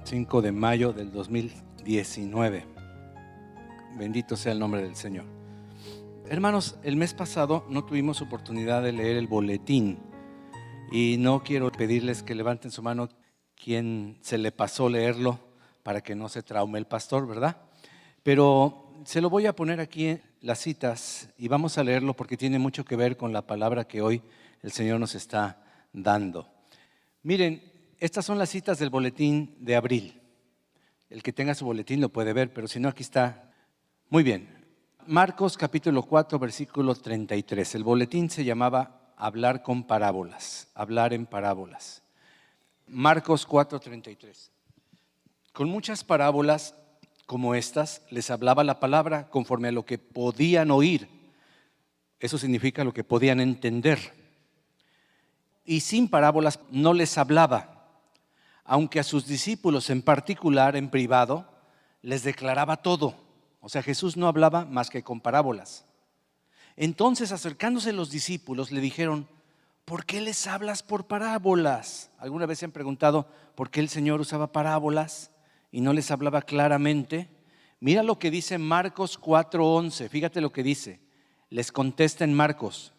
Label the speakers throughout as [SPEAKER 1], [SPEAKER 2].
[SPEAKER 1] 5 de mayo del 2019. Bendito sea el nombre del Señor. Hermanos, el mes pasado no tuvimos oportunidad de leer el boletín y no quiero pedirles que levanten su mano quien se le pasó leerlo para que no se traume el pastor, ¿verdad? Pero se lo voy a poner aquí en las citas y vamos a leerlo porque tiene mucho que ver con la palabra que hoy el Señor nos está dando. Miren, estas son las citas del boletín de abril. El que tenga su boletín lo puede ver, pero si no, aquí está. Muy bien. Marcos capítulo 4, versículo 33. El boletín se llamaba hablar con parábolas, hablar en parábolas. Marcos 4, 33. Con muchas parábolas como estas les hablaba la palabra conforme a lo que podían oír. Eso significa lo que podían entender. Y sin parábolas no les hablaba, aunque a sus discípulos en particular, en privado, les declaraba todo. O sea, Jesús no hablaba más que con parábolas. Entonces, acercándose los discípulos, le dijeron: ¿por qué les hablas por parábolas? ¿Alguna vez se han preguntado por qué el Señor usaba parábolas y no les hablaba claramente? Mira lo que dice Marcos 4:11. Fíjate lo que dice. Les contesta en Marcos: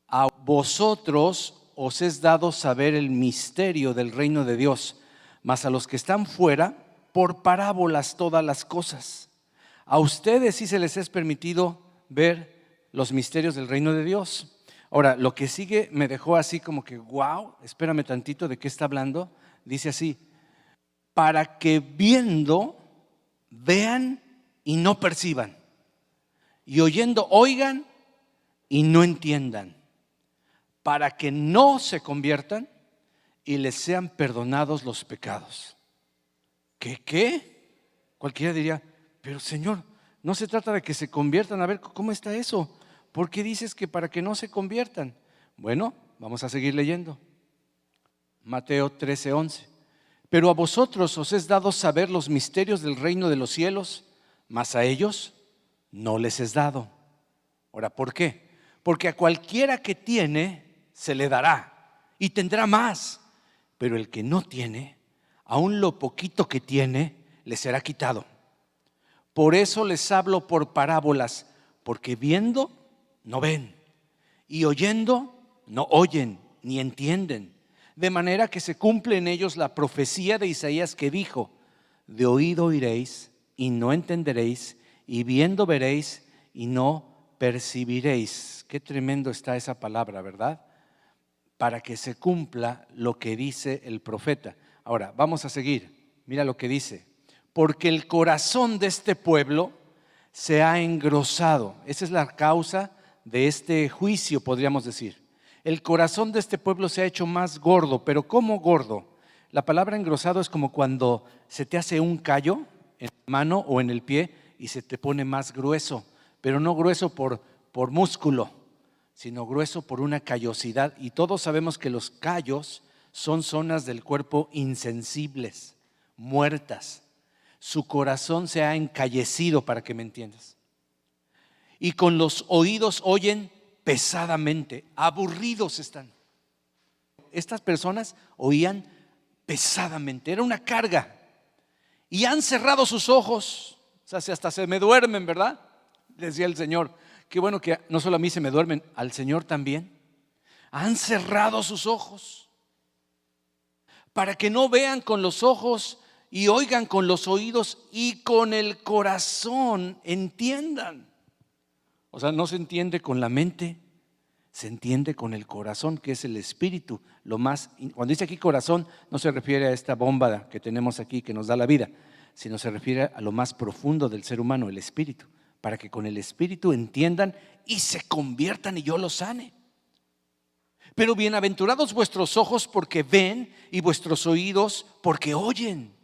[SPEAKER 1] a vosotros os es dado saber el misterio del reino de Dios, mas a los que están fuera, por parábolas todas las cosas. A ustedes sí se les es permitido ver los misterios del reino de Dios. Ahora, lo que sigue me dejó así como que, wow, espérame tantito, ¿de qué está hablando? Dice así: para que viendo, vean y no perciban, y oyendo, oigan y no entiendan, para que no se conviertan y les sean perdonados los pecados. ¿Qué? Cualquiera diría: pero Señor, no se trata de que se conviertan. A ver, ¿cómo está eso? ¿Por qué dices que para que no se conviertan? Bueno, vamos a seguir leyendo. Mateo 13:11. Pero a vosotros os es dado saber los misterios del reino de los cielos, mas a ellos no les es dado. Ahora, ¿por qué? Porque a cualquiera que tiene se le dará y tendrá más, pero el que no tiene, aun lo poquito que tiene, le será quitado. Por eso les hablo por parábolas, porque viendo no ven, y oyendo no oyen ni entienden, de manera que se cumple en ellos la profecía de Isaías que dijo: de oído oiréis y no entenderéis, y viendo veréis y no percibiréis. Qué tremendo está esa palabra, ¿verdad? Para que se cumpla lo que dice el profeta. Ahora, vamos a seguir. Mira lo que dice: porque el corazón de este pueblo se ha engrosado. Esa es la causa de este juicio, podríamos decir. El corazón de este pueblo se ha hecho más gordo. ¿Pero cómo gordo? La palabra engrosado es como cuando se te hace un callo en la mano o en el pie y se te pone más grueso, pero no grueso por músculo, sino grueso por una callosidad. Y todos sabemos que los callos son zonas del cuerpo insensibles, muertas. Su corazón se ha encallecido, para que me entiendas. Y con los oídos oyen pesadamente, aburridos están. Estas personas oían pesadamente, era una carga. Y han cerrado sus ojos. O sea, si hasta se me duermen, ¿verdad? Decía el Señor. Qué bueno que no solo a mí se me duermen, al Señor también. Han cerrado sus ojos para que no vean con los ojos y oigan con los oídos y con el corazón entiendan. O sea, no se entiende con la mente, se entiende con el corazón, que es el espíritu. Cuando dice aquí corazón, no se refiere a esta bomba que tenemos aquí que nos da la vida, sino se refiere a lo más profundo del ser humano, el espíritu, para que con el espíritu entiendan y se conviertan y yo los sane. Pero bienaventurados vuestros ojos porque ven y vuestros oídos porque oyen.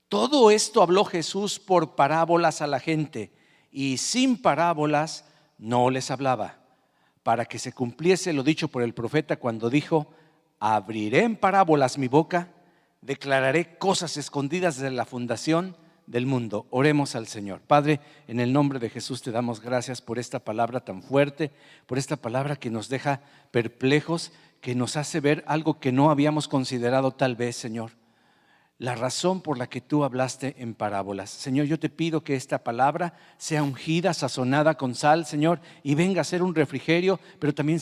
[SPEAKER 1] Todo esto habló Jesús por parábolas a la gente, y sin parábolas no les hablaba, para que se cumpliese lo dicho por el profeta cuando dijo: abriré en parábolas mi boca, declararé cosas escondidas desde la fundación del mundo. Oremos al Señor. Padre, en el nombre de Jesús te damos gracias por esta palabra tan fuerte, por esta palabra que nos deja perplejos, que nos hace ver algo que no habíamos considerado tal vez, Señor. la razón por la que tú hablaste en parábolas. Señor, yo te pido que esta palabra sea ungida, sazonada con sal, Señor, y venga a ser un refrigerio, pero también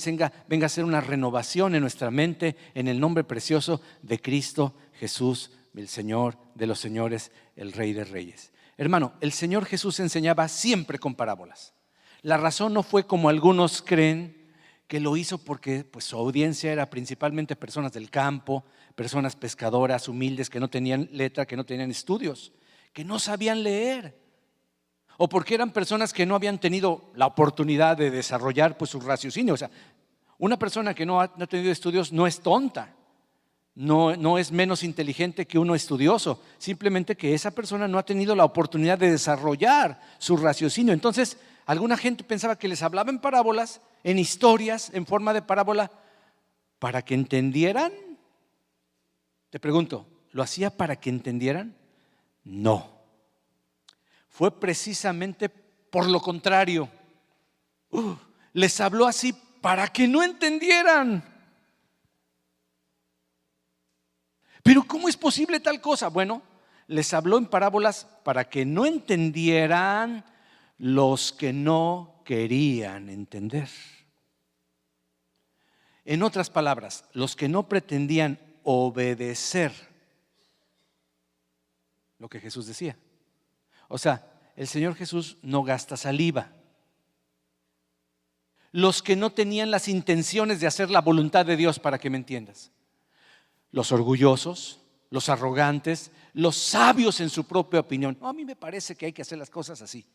[SPEAKER 1] venga a ser una renovación en nuestra mente, en el nombre precioso de Cristo Jesús, el Señor de los señores, el Rey de reyes. Hermano, el Señor Jesús enseñaba siempre con parábolas. La razón no fue como algunos creen, que lo hizo porque pues, su audiencia era principalmente personas del campo, personas pescadoras, humildes, que no tenían letra, que no tenían estudios, que no sabían leer, o porque eran personas que no habían tenido la oportunidad de desarrollar pues, su raciocinio. O sea, una persona que no ha tenido estudios no es tonta, no es menos inteligente que uno estudioso, simplemente que esa persona no ha tenido la oportunidad de desarrollar su raciocinio. Entonces, alguna gente pensaba que les hablaba en parábolas, en historias, en forma de parábola, para que entendieran. Te pregunto, ¿lo hacía para que entendieran? No. Fue precisamente por lo contrario. Les habló así para que no entendieran. Pero ¿cómo es posible tal cosa? Bueno, les habló en parábolas para que no entendieran los que no querían entender. En otras palabras, los que no pretendían obedecer lo que Jesús decía. O sea, el Señor Jesús no gasta saliva. Los que no tenían las intenciones de hacer la voluntad de Dios, para que me entiendas. Los orgullosos, los arrogantes, los sabios en su propia opinión. No, a mí me parece que hay que hacer las cosas así.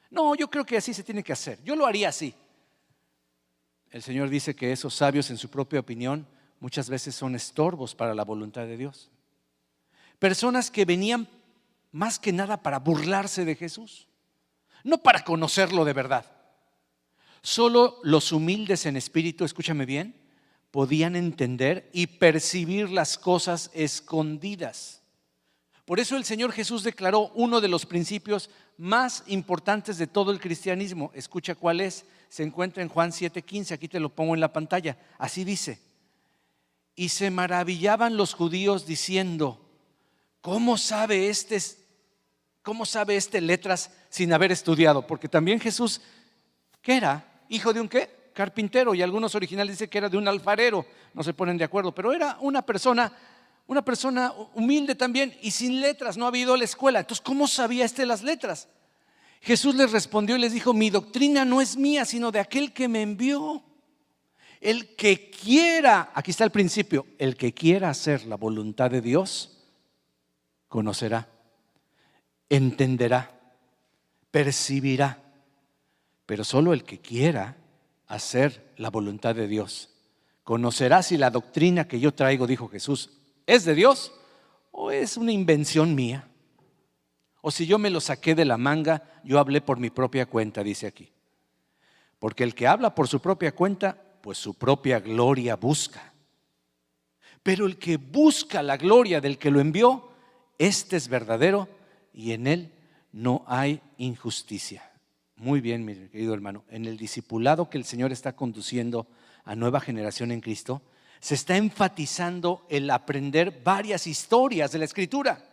[SPEAKER 1] No, yo creo que así se tiene que hacer. Yo lo haría así. El Señor dice que esos sabios en su propia opinión muchas veces son estorbos para la voluntad de Dios. Personas que venían más que nada para burlarse de Jesús, no para conocerlo de verdad. Solo los humildes en espíritu, escúchame bien, podían entender y percibir las cosas escondidas. Por eso el Señor Jesús declaró uno de los principios más importantes de todo el cristianismo. Escucha cuál es. Se encuentra en Juan 7:15. Aquí te lo pongo en la pantalla. Así dice: y se maravillaban los judíos diciendo, ¿cómo sabe este letras sin haber estudiado? Porque también Jesús, ¿qué era? ¿Hijo de un qué? Carpintero, y algunos originales dicen que era de un alfarero. No se ponen de acuerdo, pero era una persona humilde también y sin letras, no había ido a la escuela. Entonces, ¿cómo sabía las letras? Jesús les respondió y les dijo: mi doctrina no es mía, sino de aquel que me envió. El que quiera, aquí está el principio, el que quiera hacer la voluntad de Dios, conocerá, entenderá, percibirá. Pero solo el que quiera hacer la voluntad de Dios conocerá si la doctrina que yo traigo, dijo Jesús, ¿es de Dios o es una invención mía? O si yo me lo saqué de la manga, yo hablé por mi propia cuenta, dice aquí. Porque el que habla por su propia cuenta, pues su propia gloria busca. Pero el que busca la gloria del que lo envió, este es verdadero y en él no hay injusticia. Muy bien, mi querido hermano, en el discipulado que el Señor está conduciendo a nueva generación en Cristo, se está enfatizando el aprender varias historias de la Escritura,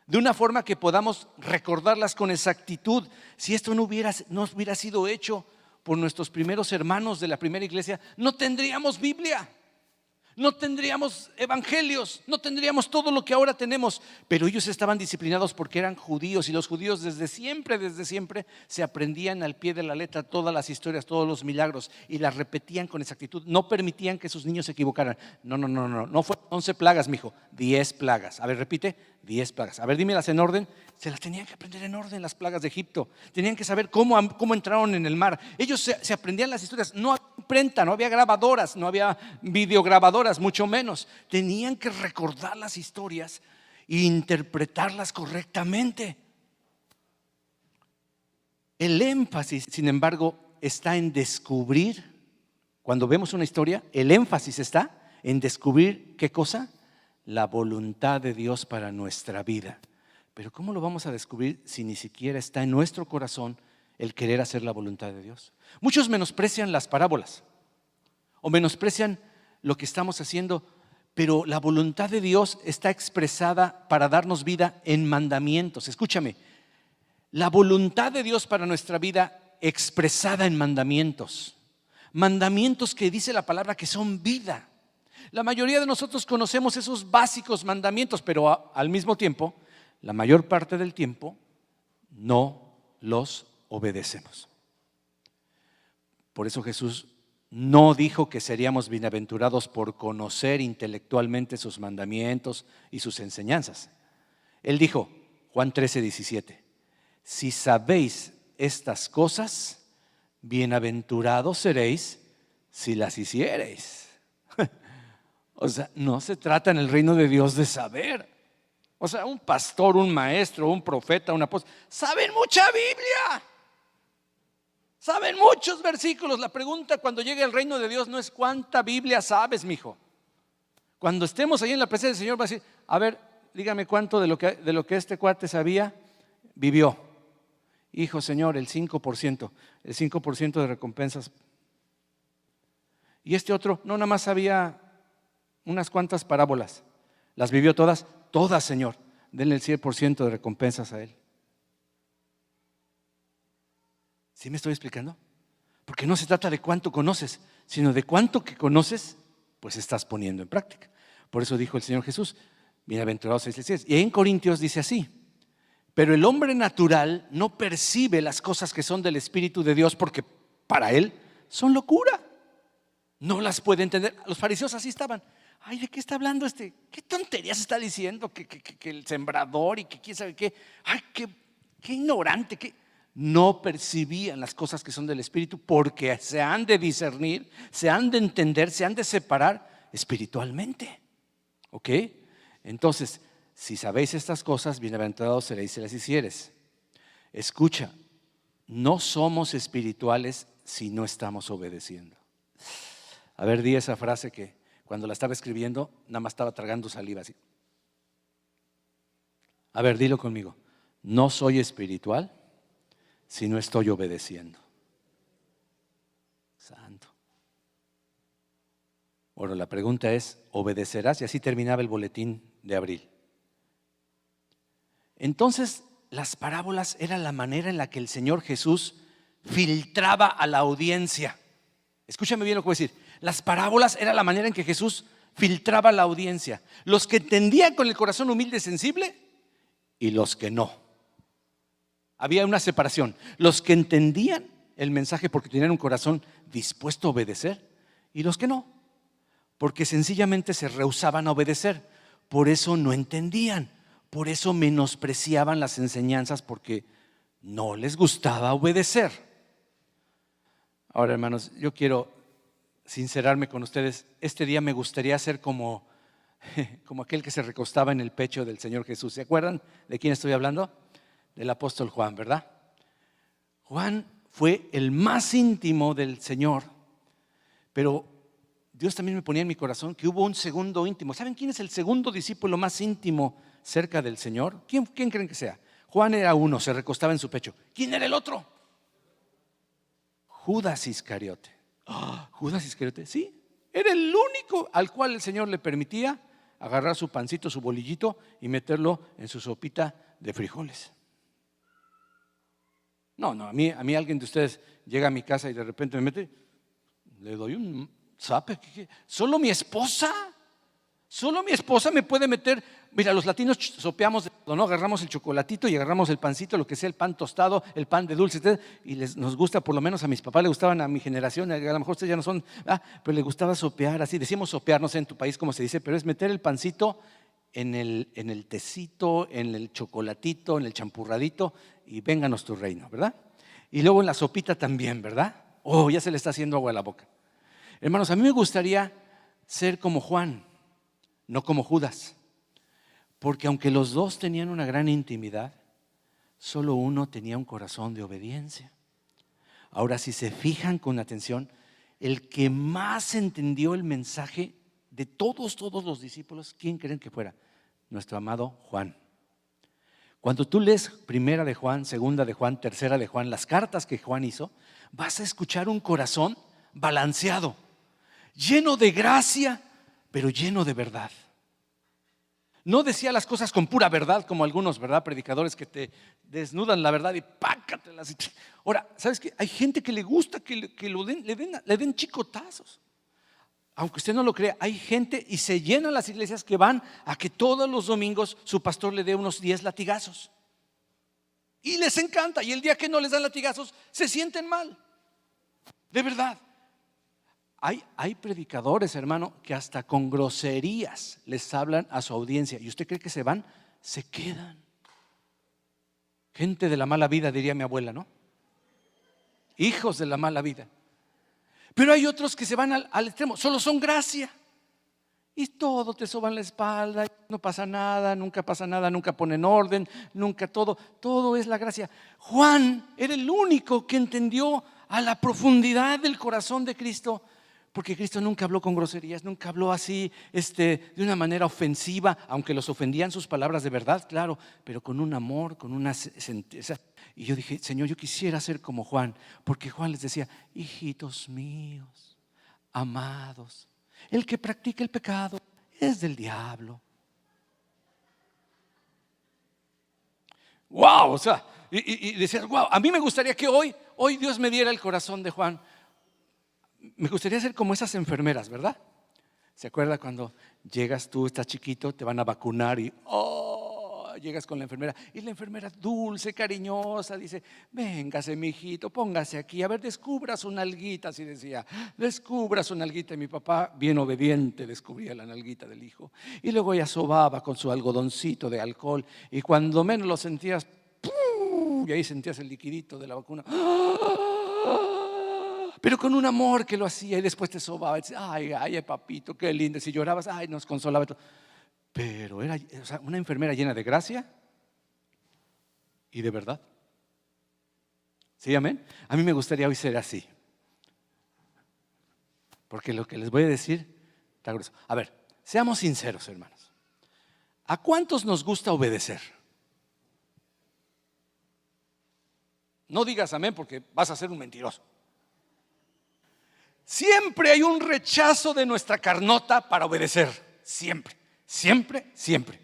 [SPEAKER 1] de una forma que podamos recordarlas con exactitud. Si esto no hubiera sido hecho por nuestros primeros hermanos de la primera iglesia, no tendríamos Biblia, no tendríamos evangelios, no tendríamos todo lo que ahora tenemos. Pero ellos estaban disciplinados porque eran judíos, y los judíos desde siempre se aprendían al pie de la letra todas las historias, todos los milagros, y las repetían con exactitud. No permitían que sus niños se equivocaran. No fue 11 plagas, mijo, 10 plagas. A ver, repite, 10 plagas. A ver, dímelas en orden. Se las tenían que aprender en orden, las plagas de Egipto. Tenían que saber cómo entraron en el mar. Ellos se aprendían las historias. No había imprenta, no había grabadoras, no había videograbadoras, mucho menos. Tenían que recordar las historias e interpretarlas correctamente. El énfasis, sin embargo, está en descubrir. Cuando vemos una historia, el énfasis está en descubrir ¿qué cosa? La voluntad de Dios para nuestra vida. Pero ¿cómo lo vamos a descubrir si ni siquiera está en nuestro corazón el querer hacer la voluntad de Dios? Muchos menosprecian las parábolas o menosprecian lo que estamos haciendo pero la voluntad de Dios está expresada para darnos vida en mandamientos. Escúchame, la voluntad de Dios para nuestra vida expresada en mandamientos. Mandamientos que dice la palabra que son vida. La mayoría de nosotros conocemos esos básicos mandamientos, pero al mismo tiempo, la mayor parte del tiempo, no los obedecemos. Por eso Jesús no dijo que seríamos bienaventurados por conocer intelectualmente sus mandamientos y sus enseñanzas. Él dijo, Juan 13:17, si sabéis estas cosas, bienaventurados seréis si las hiciereis. O sea, no se trata en el reino de Dios de saber. O sea, un pastor, un maestro, un profeta, un apóstol, saben mucha Biblia. Saben muchos versículos. La pregunta cuando llegue al reino de Dios no es cuánta Biblia sabes, mijo. Cuando estemos ahí en la presencia del Señor va a decir, a ver, dígame cuánto de lo que este cuate sabía, vivió. Hijo, Señor, el 5%, el 5% de recompensas. Y este otro, no, nada más sabía unas cuantas parábolas. ¿Las vivió todas? Todas, Señor. Denle el 100% de recompensas a él. ¿Sí me estoy explicando? Porque no se trata de cuánto conoces, sino de cuánto que conoces, pues estás poniendo en práctica. Por eso dijo el Señor Jesús, bienaventurados sois. Y en Corintios dice así, pero el hombre natural no percibe las cosas que son del Espíritu de Dios porque para él son locura. No las puede entender. Los fariseos así estaban. Ay, ¿de qué está hablando este? ¿Qué tonterías está diciendo? Que el sembrador y que quién sabe qué. Ay, qué ignorante, no percibían las cosas que son del Espíritu porque se han de discernir, se han de entender, se han de separar espiritualmente. ¿Ok? Entonces, si sabéis estas cosas, bienaventurados seréis si las hicieres. Escucha, no somos espirituales si no estamos obedeciendo. A ver, di esa frase que cuando la estaba escribiendo, nada más estaba tragando saliva así. A ver, dilo conmigo. No soy espiritual si no estoy obedeciendo. Santo. Bueno, la pregunta es, ¿obedecerás? Y así terminaba el boletín de abril. Entonces, las parábolas eran la manera en la que el Señor Jesús filtraba a la audiencia. Escúchame bien lo que voy a decir. Las parábolas era la manera en que Jesús filtraba a la audiencia. Los que entendían con el corazón humilde y sensible y los que no. Había una separación. Los que entendían el mensaje porque tenían un corazón dispuesto a obedecer y los que no, porque sencillamente se rehusaban a obedecer. Por eso no entendían, por eso menospreciaban las enseñanzas porque no les gustaba obedecer. Ahora, hermanos, yo quiero sincerarme con ustedes. Este día me gustaría ser como aquel que se recostaba en el pecho del Señor Jesús. ¿Se acuerdan de quién estoy hablando? Del apóstol Juan, ¿verdad? Juan fue el más íntimo del Señor, pero Dios también me ponía en mi corazón que hubo un segundo íntimo. ¿Saben quién es el segundo discípulo más íntimo cerca del Señor? ¿Quién creen que sea? Juan era uno, se recostaba en su pecho. ¿Quién era el otro? Judas Iscariote. Judas Iscariote, sí, era el único al cual el Señor le permitía agarrar su pancito, su bolillito y meterlo en su sopita de frijoles. No, a mí alguien de ustedes llega a mi casa y de repente me mete, le doy un zape. Solo mi esposa me puede meter. Mira, los latinos sopeamos, ¿no? Agarramos el chocolatito y agarramos el pancito, lo que sea, el pan tostado, el pan de dulce, y nos gusta, por lo menos a mis papás le gustaban, a mi generación, a lo mejor ustedes ya no son, pero les gustaba sopear así. Decíamos sopear, no sé en tu país cómo se dice, pero es meter el pancito en el tecito, en el chocolatito, en el champurradito, y vénganos tu reino, ¿verdad? Y luego en la sopita también, ¿verdad? Ya se le está haciendo agua a la boca. Hermanos, a mí me gustaría ser como Juan, no como Judas, porque aunque los dos tenían una gran intimidad, solo uno tenía un corazón de obediencia. Ahora, si se fijan con atención, el que más entendió el mensaje de todos los discípulos, ¿quién creen que fuera? Nuestro amado Juan. Cuando tú lees primera de Juan, segunda de Juan, tercera de Juan, las cartas que Juan hizo, vas a escuchar un corazón balanceado, lleno de gracia, pero lleno de verdad. No decía las cosas con pura verdad, como algunos, ¿verdad?, predicadores que te desnudan la verdad y pácatelas. Ahora, ¿sabes qué? Hay gente que le gusta que le den chicotazos. Aunque usted no lo crea, hay gente y se llenan las iglesias que van a que todos los domingos su pastor le dé unos 10 latigazos. Y les encanta, y el día que no les dan latigazos se sienten mal. De verdad. Hay predicadores, hermano, que hasta con groserías les hablan a su audiencia. ¿Y usted cree que se van? Se quedan. Gente de la mala vida, diría mi abuela, ¿no? Hijos de la mala vida. Pero hay otros que se van al extremo, solo son gracia. Y todo te soban la espalda, no pasa nada, nunca ponen orden, nunca todo es la gracia. Juan era el único que entendió a la profundidad del corazón de Cristo. Porque Cristo nunca habló con groserías, nunca habló así de una manera ofensiva, aunque los ofendían sus palabras de verdad, claro, pero con un amor, con una sentencia. Y yo dije, Señor, yo quisiera ser como Juan, porque Juan les decía, hijitos míos, amados, el que practica el pecado es del diablo. Wow, o sea, y decías, wow, a mí me gustaría que hoy Dios me diera el corazón de Juan. Me gustaría ser como esas enfermeras, ¿verdad? ¿Se acuerda cuando llegas tú, estás chiquito, te van a vacunar y llegas con la enfermera? Y la enfermera dulce, cariñosa, dice, véngase mijito, póngase aquí, a ver, descubra su nalguita, así decía, descubra su nalguita. Y mi papá, bien obediente, descubría la nalguita del hijo. Y luego ella sobaba con su algodoncito de alcohol y cuando menos lo sentías, ¡pum!, y ahí sentías el liquidito de la vacuna. Pero con un amor que lo hacía y después te sobaba y decía, ay, papito, qué lindo. Si llorabas, nos consolaba. Pero era, o sea, una enfermera llena de gracia y de verdad. ¿Sí, amén? A mí me gustaría hoy ser así. Porque lo que les voy a decir está grueso. A ver, seamos sinceros, hermanos. ¿A cuántos nos gusta obedecer? No digas amén porque vas a ser un mentiroso. Siempre hay un rechazo de nuestra carnota para obedecer. Siempre, siempre, siempre.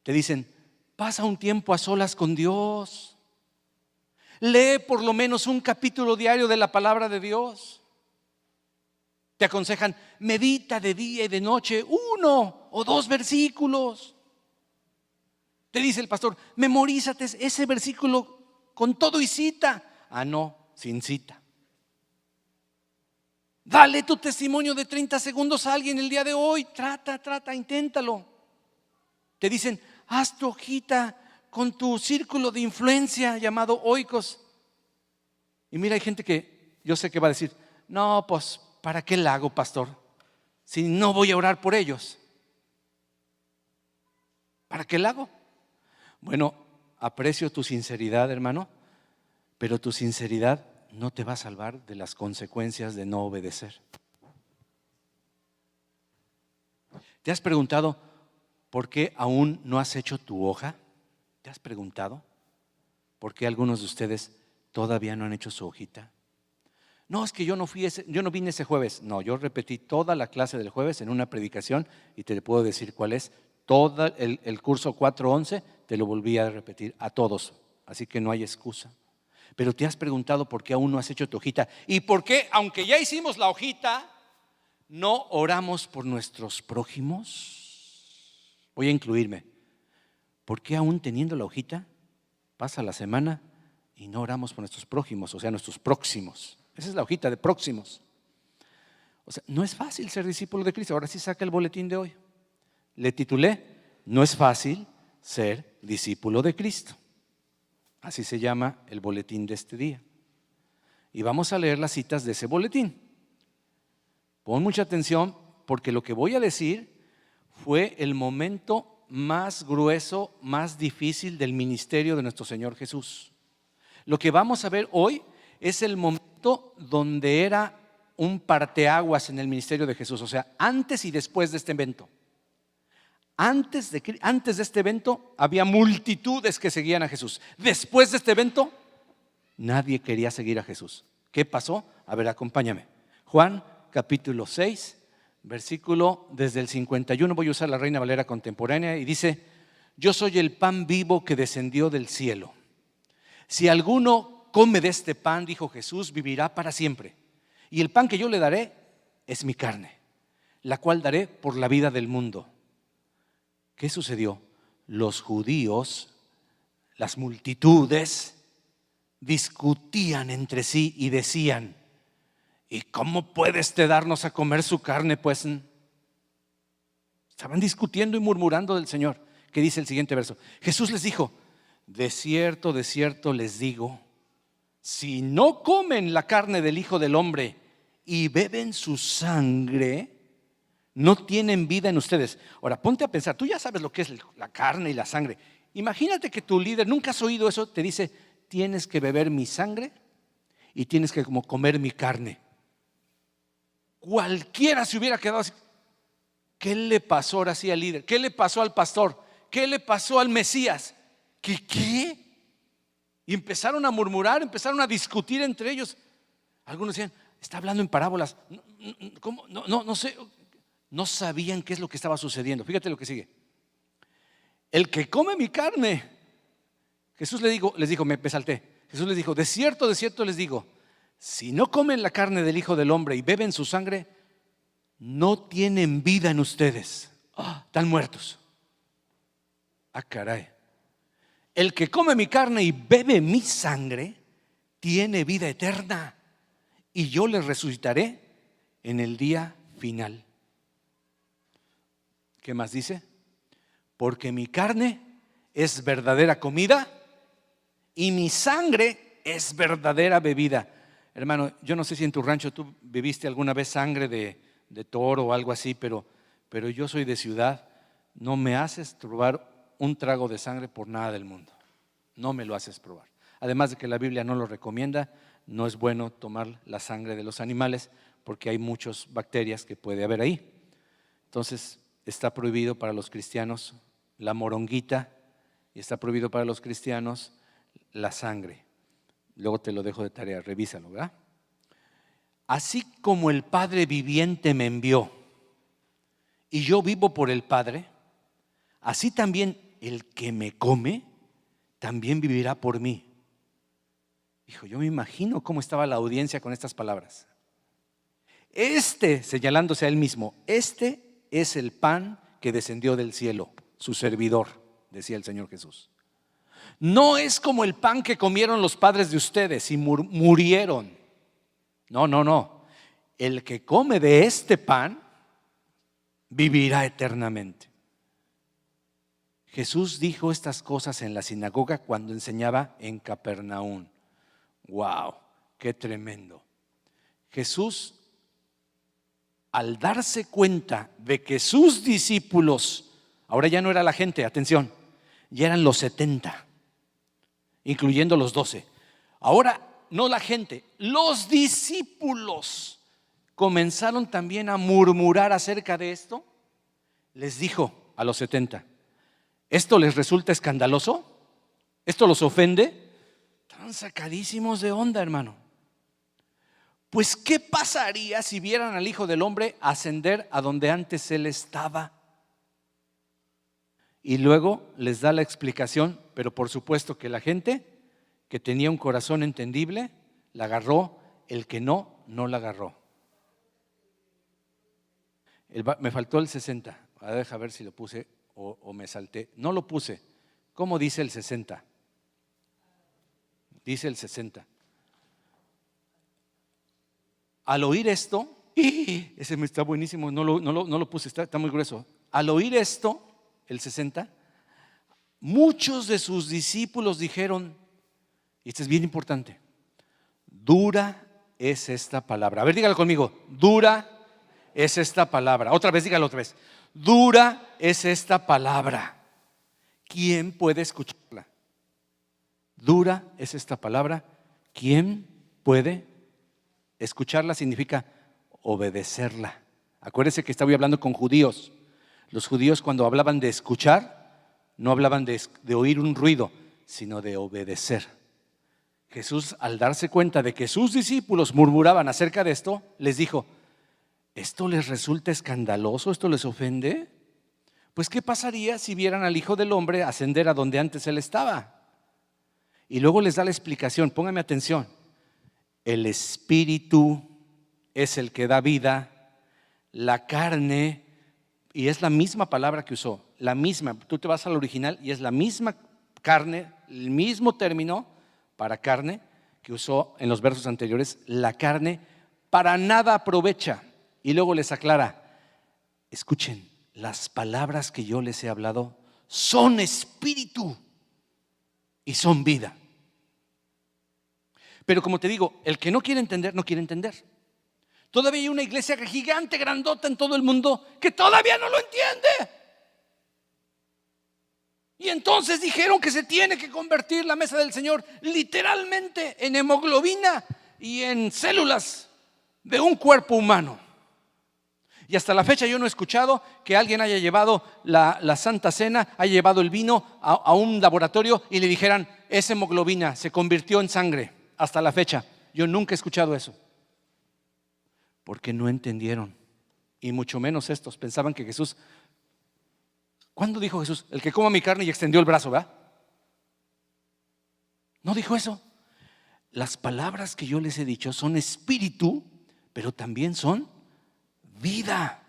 [SPEAKER 1] Te dicen, pasa un tiempo a solas con Dios. Lee por lo menos un capítulo diario de la palabra de Dios. Te aconsejan, medita de día y de noche 1 o 2 versículos. Te dice el pastor, memorízate ese versículo con todo y cita. No, sin cita. Dale tu testimonio de 30 segundos a alguien el día de hoy. Trata, inténtalo. Te dicen, haz tu hojita con tu círculo de influencia llamado oikos. Y mira, hay gente que yo sé que va a decir, no, pues, ¿para qué la hago, pastor? Si no voy a orar por ellos. ¿Para qué la hago? Bueno, aprecio tu sinceridad, hermano, pero tu sinceridad no te va a salvar de las consecuencias de no obedecer. ¿Te has preguntado por qué aún no has hecho tu hoja? ¿Te has preguntado por qué algunos de ustedes todavía no han hecho su hojita? No, es que yo no vine ese jueves. No, yo repetí toda la clase del jueves en una predicación y te puedo decir cuál es. Todo el curso 4:11 te lo volví a repetir a todos, así que no hay excusa. Pero te has preguntado por qué aún no has hecho tu hojita y por qué, aunque ya hicimos la hojita, no oramos por nuestros prójimos. Voy a incluirme. ¿Por qué aún teniendo la hojita pasa la semana y no oramos por nuestros prójimos, o sea, nuestros próximos? Esa es la hojita de próximos. O sea, no es fácil ser discípulo de Cristo. Ahora sí saca el boletín de hoy. Le titulé, no es fácil ser discípulo de Cristo. Así se llama el boletín de este día. Y vamos a leer las citas de ese boletín. Pon mucha atención porque lo que voy a decir fue el momento más grueso, más difícil del ministerio de nuestro Señor Jesús. Lo que vamos a ver hoy es el momento donde era un parteaguas en el ministerio de Jesús, o sea, antes y después de este evento. Antes de este evento había multitudes que seguían a Jesús. Después de este evento, nadie quería seguir a Jesús. ¿Qué pasó? A ver, acompáñame. Juan capítulo 6, versículo desde el 51, voy a usar la Reina Valera contemporánea, y dice: yo soy el pan vivo que descendió del cielo. Si alguno come de este pan, dijo Jesús, vivirá para siempre. Y el pan que yo le daré es mi carne, la cual daré por la vida del mundo. ¿Qué sucedió? Los judíos, las multitudes, discutían entre sí y decían: ¿y cómo puede darnos a comer su carne? Pues estaban discutiendo y murmurando del Señor. ¿Qué dice el siguiente verso? Jesús les dijo: de cierto les digo, si no comen la carne del Hijo del Hombre y beben su sangre, no tienen vida en ustedes. Ahora, ponte a pensar, tú ya sabes lo que es la carne y la sangre. Imagínate que tu líder, nunca has oído eso, te dice: tienes que beber mi sangre y tienes que como comer mi carne. Cualquiera se hubiera quedado así. ¿Qué le pasó ahora sí al líder? ¿Qué le pasó al pastor? ¿Qué le pasó al Mesías? ¿Qué? Y empezaron a murmurar, empezaron a discutir entre ellos. Algunos decían: está hablando en parábolas. ¿Cómo? No sé. No sabían qué es lo que estaba sucediendo. Fíjate lo que sigue. El que come mi carne, Jesús les dijo, me salté. Jesús les dijo: de cierto les digo, si no comen la carne del Hijo del Hombre y beben su sangre, no tienen vida en ustedes. Están muertos. Caray. El que come mi carne y bebe mi sangre tiene vida eterna, y yo le resucitaré en el día final. ¿Qué más dice? Porque mi carne es verdadera comida y mi sangre es verdadera bebida. Hermano, yo no sé si en tu rancho tú bebiste alguna vez sangre de toro o algo así, pero yo soy de ciudad. No me haces probar un trago de sangre por nada del mundo. No me lo haces probar. Además de que la Biblia no lo recomienda, no es bueno tomar la sangre de los animales porque hay muchas bacterias que puede haber ahí. Entonces, está prohibido para los cristianos la moronguita y está prohibido para los cristianos la sangre. Luego te lo dejo de tarea, revísalo, ¿verdad? Así como el Padre viviente me envió y yo vivo por el Padre, así también el que me come también vivirá por mí. Hijo, yo me imagino cómo estaba la audiencia con estas palabras. Señalándose a él mismo, es el pan que descendió del cielo, su servidor, decía el Señor Jesús. No es como el pan que comieron los padres de ustedes y murieron. No. El que come de este pan vivirá eternamente. Jesús dijo estas cosas en la sinagoga cuando enseñaba en Capernaum. ¡Wow! ¡Qué tremendo! Jesús, al darse cuenta de que sus discípulos, ahora ya no era la gente, atención, ya eran los 70, incluyendo los 12. Ahora no la gente, los discípulos comenzaron también a murmurar acerca de esto. Les dijo a los 70: ¿esto les resulta escandaloso? ¿Esto los ofende? Están sacadísimos de onda, hermano. Pues ¿qué pasaría si vieran al Hijo del Hombre ascender a donde antes Él estaba? Y luego les da la explicación, pero por supuesto que la gente que tenía un corazón entendible la agarró, el que no la agarró. Me faltó el 60, deja ver si lo puse o me salté. No lo puse. ¿Cómo dice el 60? Dice el 60. Al oír esto, ese me está buenísimo, no lo puse, está muy grueso. Al oír esto, el 60, muchos de sus discípulos dijeron, y esto es bien importante: dura es esta palabra. A ver, dígalo conmigo: dura es esta palabra. Otra vez, dígalo otra vez: dura es esta palabra. ¿Quién puede escucharla? Dura es esta palabra. ¿Quién puede escucharla? Significa obedecerla. Acuérdense que estaba hablando con judíos. Los judíos, cuando hablaban de escuchar, no hablaban de oír un ruido, sino de obedecer. Jesús, al darse cuenta de que sus discípulos murmuraban acerca de esto, les dijo: ¿Esto les resulta escandaloso? ¿Esto les ofende? Pues ¿qué pasaría si vieran al Hijo del Hombre ascender a donde antes Él estaba? Y luego les da la explicación, póngame atención. El Espíritu es el que da vida, la carne, y es la misma palabra que usó, la misma. Tú te vas al original y es la misma carne, el mismo término para carne que usó en los versos anteriores. La carne para nada aprovecha. Y luego les aclara, escuchen, las palabras que yo les he hablado son espíritu y son vida. Pero como te digo, el que no quiere entender, no quiere entender. Todavía hay una iglesia gigante, grandota en todo el mundo que todavía no lo entiende. Y entonces dijeron que se tiene que convertir la mesa del Señor literalmente en hemoglobina y en células de un cuerpo humano. Y hasta la fecha yo no he escuchado que alguien haya llevado la Santa Cena, haya llevado el vino a un laboratorio y le dijeran, es hemoglobina, se convirtió en sangre. Hasta la fecha yo nunca he escuchado eso. Porque no entendieron. Y mucho menos estos pensaban que Jesús, ¿cuándo dijo Jesús? El que coma mi carne y extendió el brazo, ¿verdad? No dijo eso. Las palabras que yo les he dicho son espíritu, pero también son vida.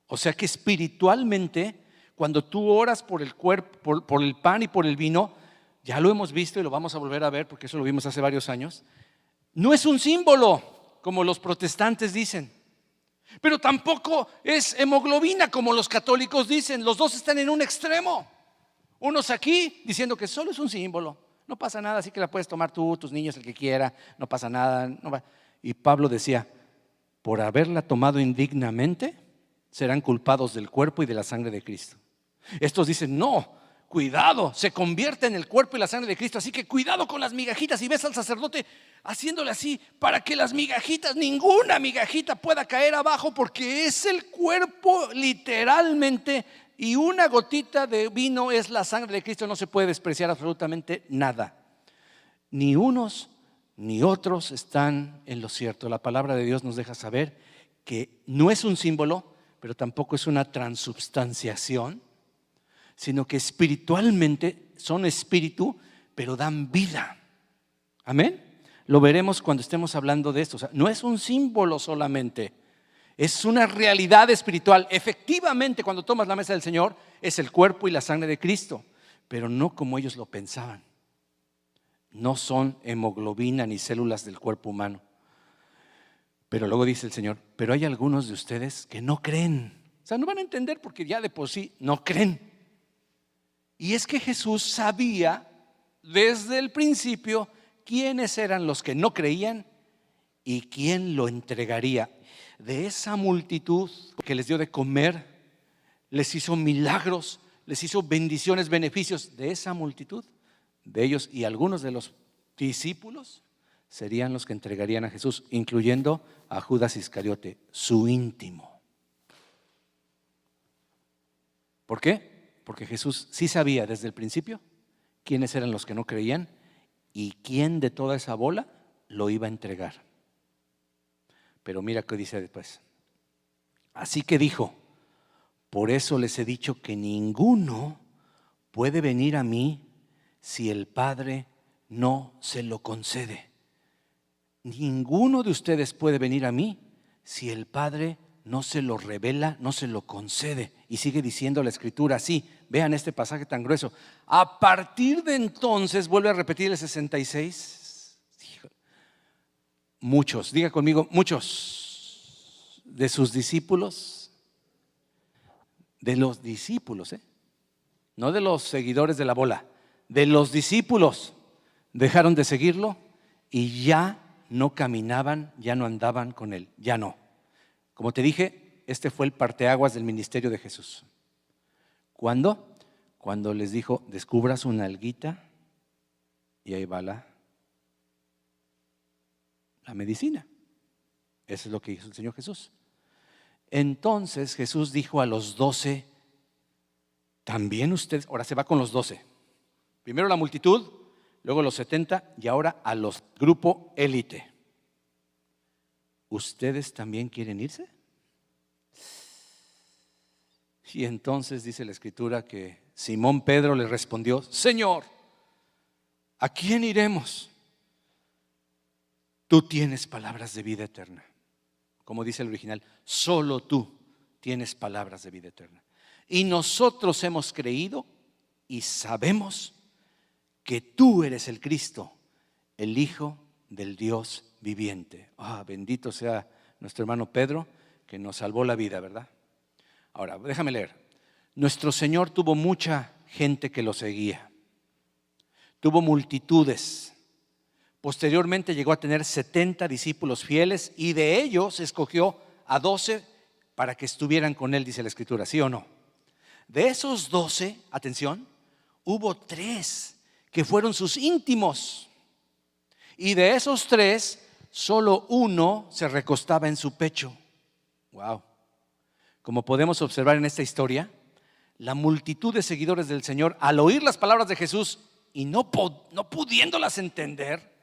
[SPEAKER 1] O sea que espiritualmente, cuando tú oras por el cuerpo, por el pan y por el vino, ya lo hemos visto y lo vamos a volver a ver porque eso lo vimos hace varios años. No es un símbolo como los protestantes dicen, pero tampoco es hemoglobina como los católicos dicen. Los dos están en un extremo. Unos aquí diciendo que solo es un símbolo, no pasa nada, así que la puedes tomar tú, tus niños, el que quiera, no pasa nada, no va. Y Pablo decía, por haberla tomado indignamente, serán culpados del cuerpo y de la sangre de Cristo. Estos dicen, no, cuidado, se convierte en el cuerpo y la sangre de Cristo, así que cuidado con las migajitas. Y ves al sacerdote haciéndole así para que las migajitas, ninguna migajita pueda caer abajo, porque es el cuerpo literalmente, y una gotita de vino es la sangre de Cristo. No se puede despreciar absolutamente nada. Ni unos ni otros están en lo cierto. La palabra de Dios nos deja saber que no es un símbolo, pero tampoco es una transubstanciación, sino que espiritualmente son espíritu, pero dan vida. Amén. Lo veremos cuando estemos hablando de esto. O sea, no es un símbolo solamente, es una realidad espiritual. Efectivamente, cuando tomas la mesa del Señor, es el cuerpo y la sangre de Cristo, pero no como ellos lo pensaban. No son hemoglobina ni células del cuerpo humano. Pero luego dice el Señor, pero hay algunos de ustedes que no creen. O sea, no van a entender porque ya de por sí no creen. Y es que Jesús sabía desde el principio quiénes eran los que no creían y quién lo entregaría. De esa multitud que les dio de comer, les hizo milagros, les hizo bendiciones, beneficios. De esa multitud, de ellos y algunos de los discípulos serían los que entregarían a Jesús, incluyendo a Judas Iscariote, su íntimo. ¿Por qué? Porque Jesús sí sabía desde el principio quiénes eran los que no creían y quién de toda esa bola lo iba a entregar. Pero mira qué dice después. Así que dijo, por eso les he dicho que ninguno puede venir a mí si el Padre no se lo concede. Ninguno de ustedes puede venir a mí si el Padre no se lo revela, no se lo concede. Y sigue diciendo la Escritura así. Vean este pasaje tan grueso. A partir de entonces, vuelve a repetir el 66. Muchos, diga conmigo, muchos de sus discípulos, de los discípulos, no de los seguidores de la bola, de los discípulos, dejaron de seguirlo y ya no caminaban, ya no andaban con él, ya no. Como te dije, este fue el parteaguas del ministerio de Jesús. ¿Cuándo? Cuando les dijo, descubra su nalguita y ahí va la medicina. Eso es lo que hizo el Señor Jesús. Entonces Jesús dijo a los 12, también ustedes, ahora se va con los 12. Primero la multitud, luego los 70 y ahora a los grupo élite. ¿ustedes también quieren irse? Y entonces dice la Escritura que Simón Pedro le respondió: Señor, ¿a quién iremos? Tú tienes palabras de vida eterna. Como dice el original, solo tú tienes palabras de vida eterna. Y nosotros hemos creído y sabemos que tú eres el Cristo, el Hijo del Dios viviente. Bendito sea nuestro hermano Pedro, que nos salvó la vida, ¿verdad? Ahora, déjame leer. Nuestro Señor tuvo mucha gente que lo seguía. Tuvo multitudes. Posteriormente llegó a tener 70 discípulos fieles y de ellos escogió a 12 para que estuvieran con él, dice la Escritura, ¿sí o no? De esos 12, atención, hubo 3 que fueron sus íntimos. Y de esos 3, solo uno se recostaba en su pecho. Wow. Como podemos observar en esta historia, la multitud de seguidores del Señor, al oír las palabras de Jesús y no pudiéndolas entender,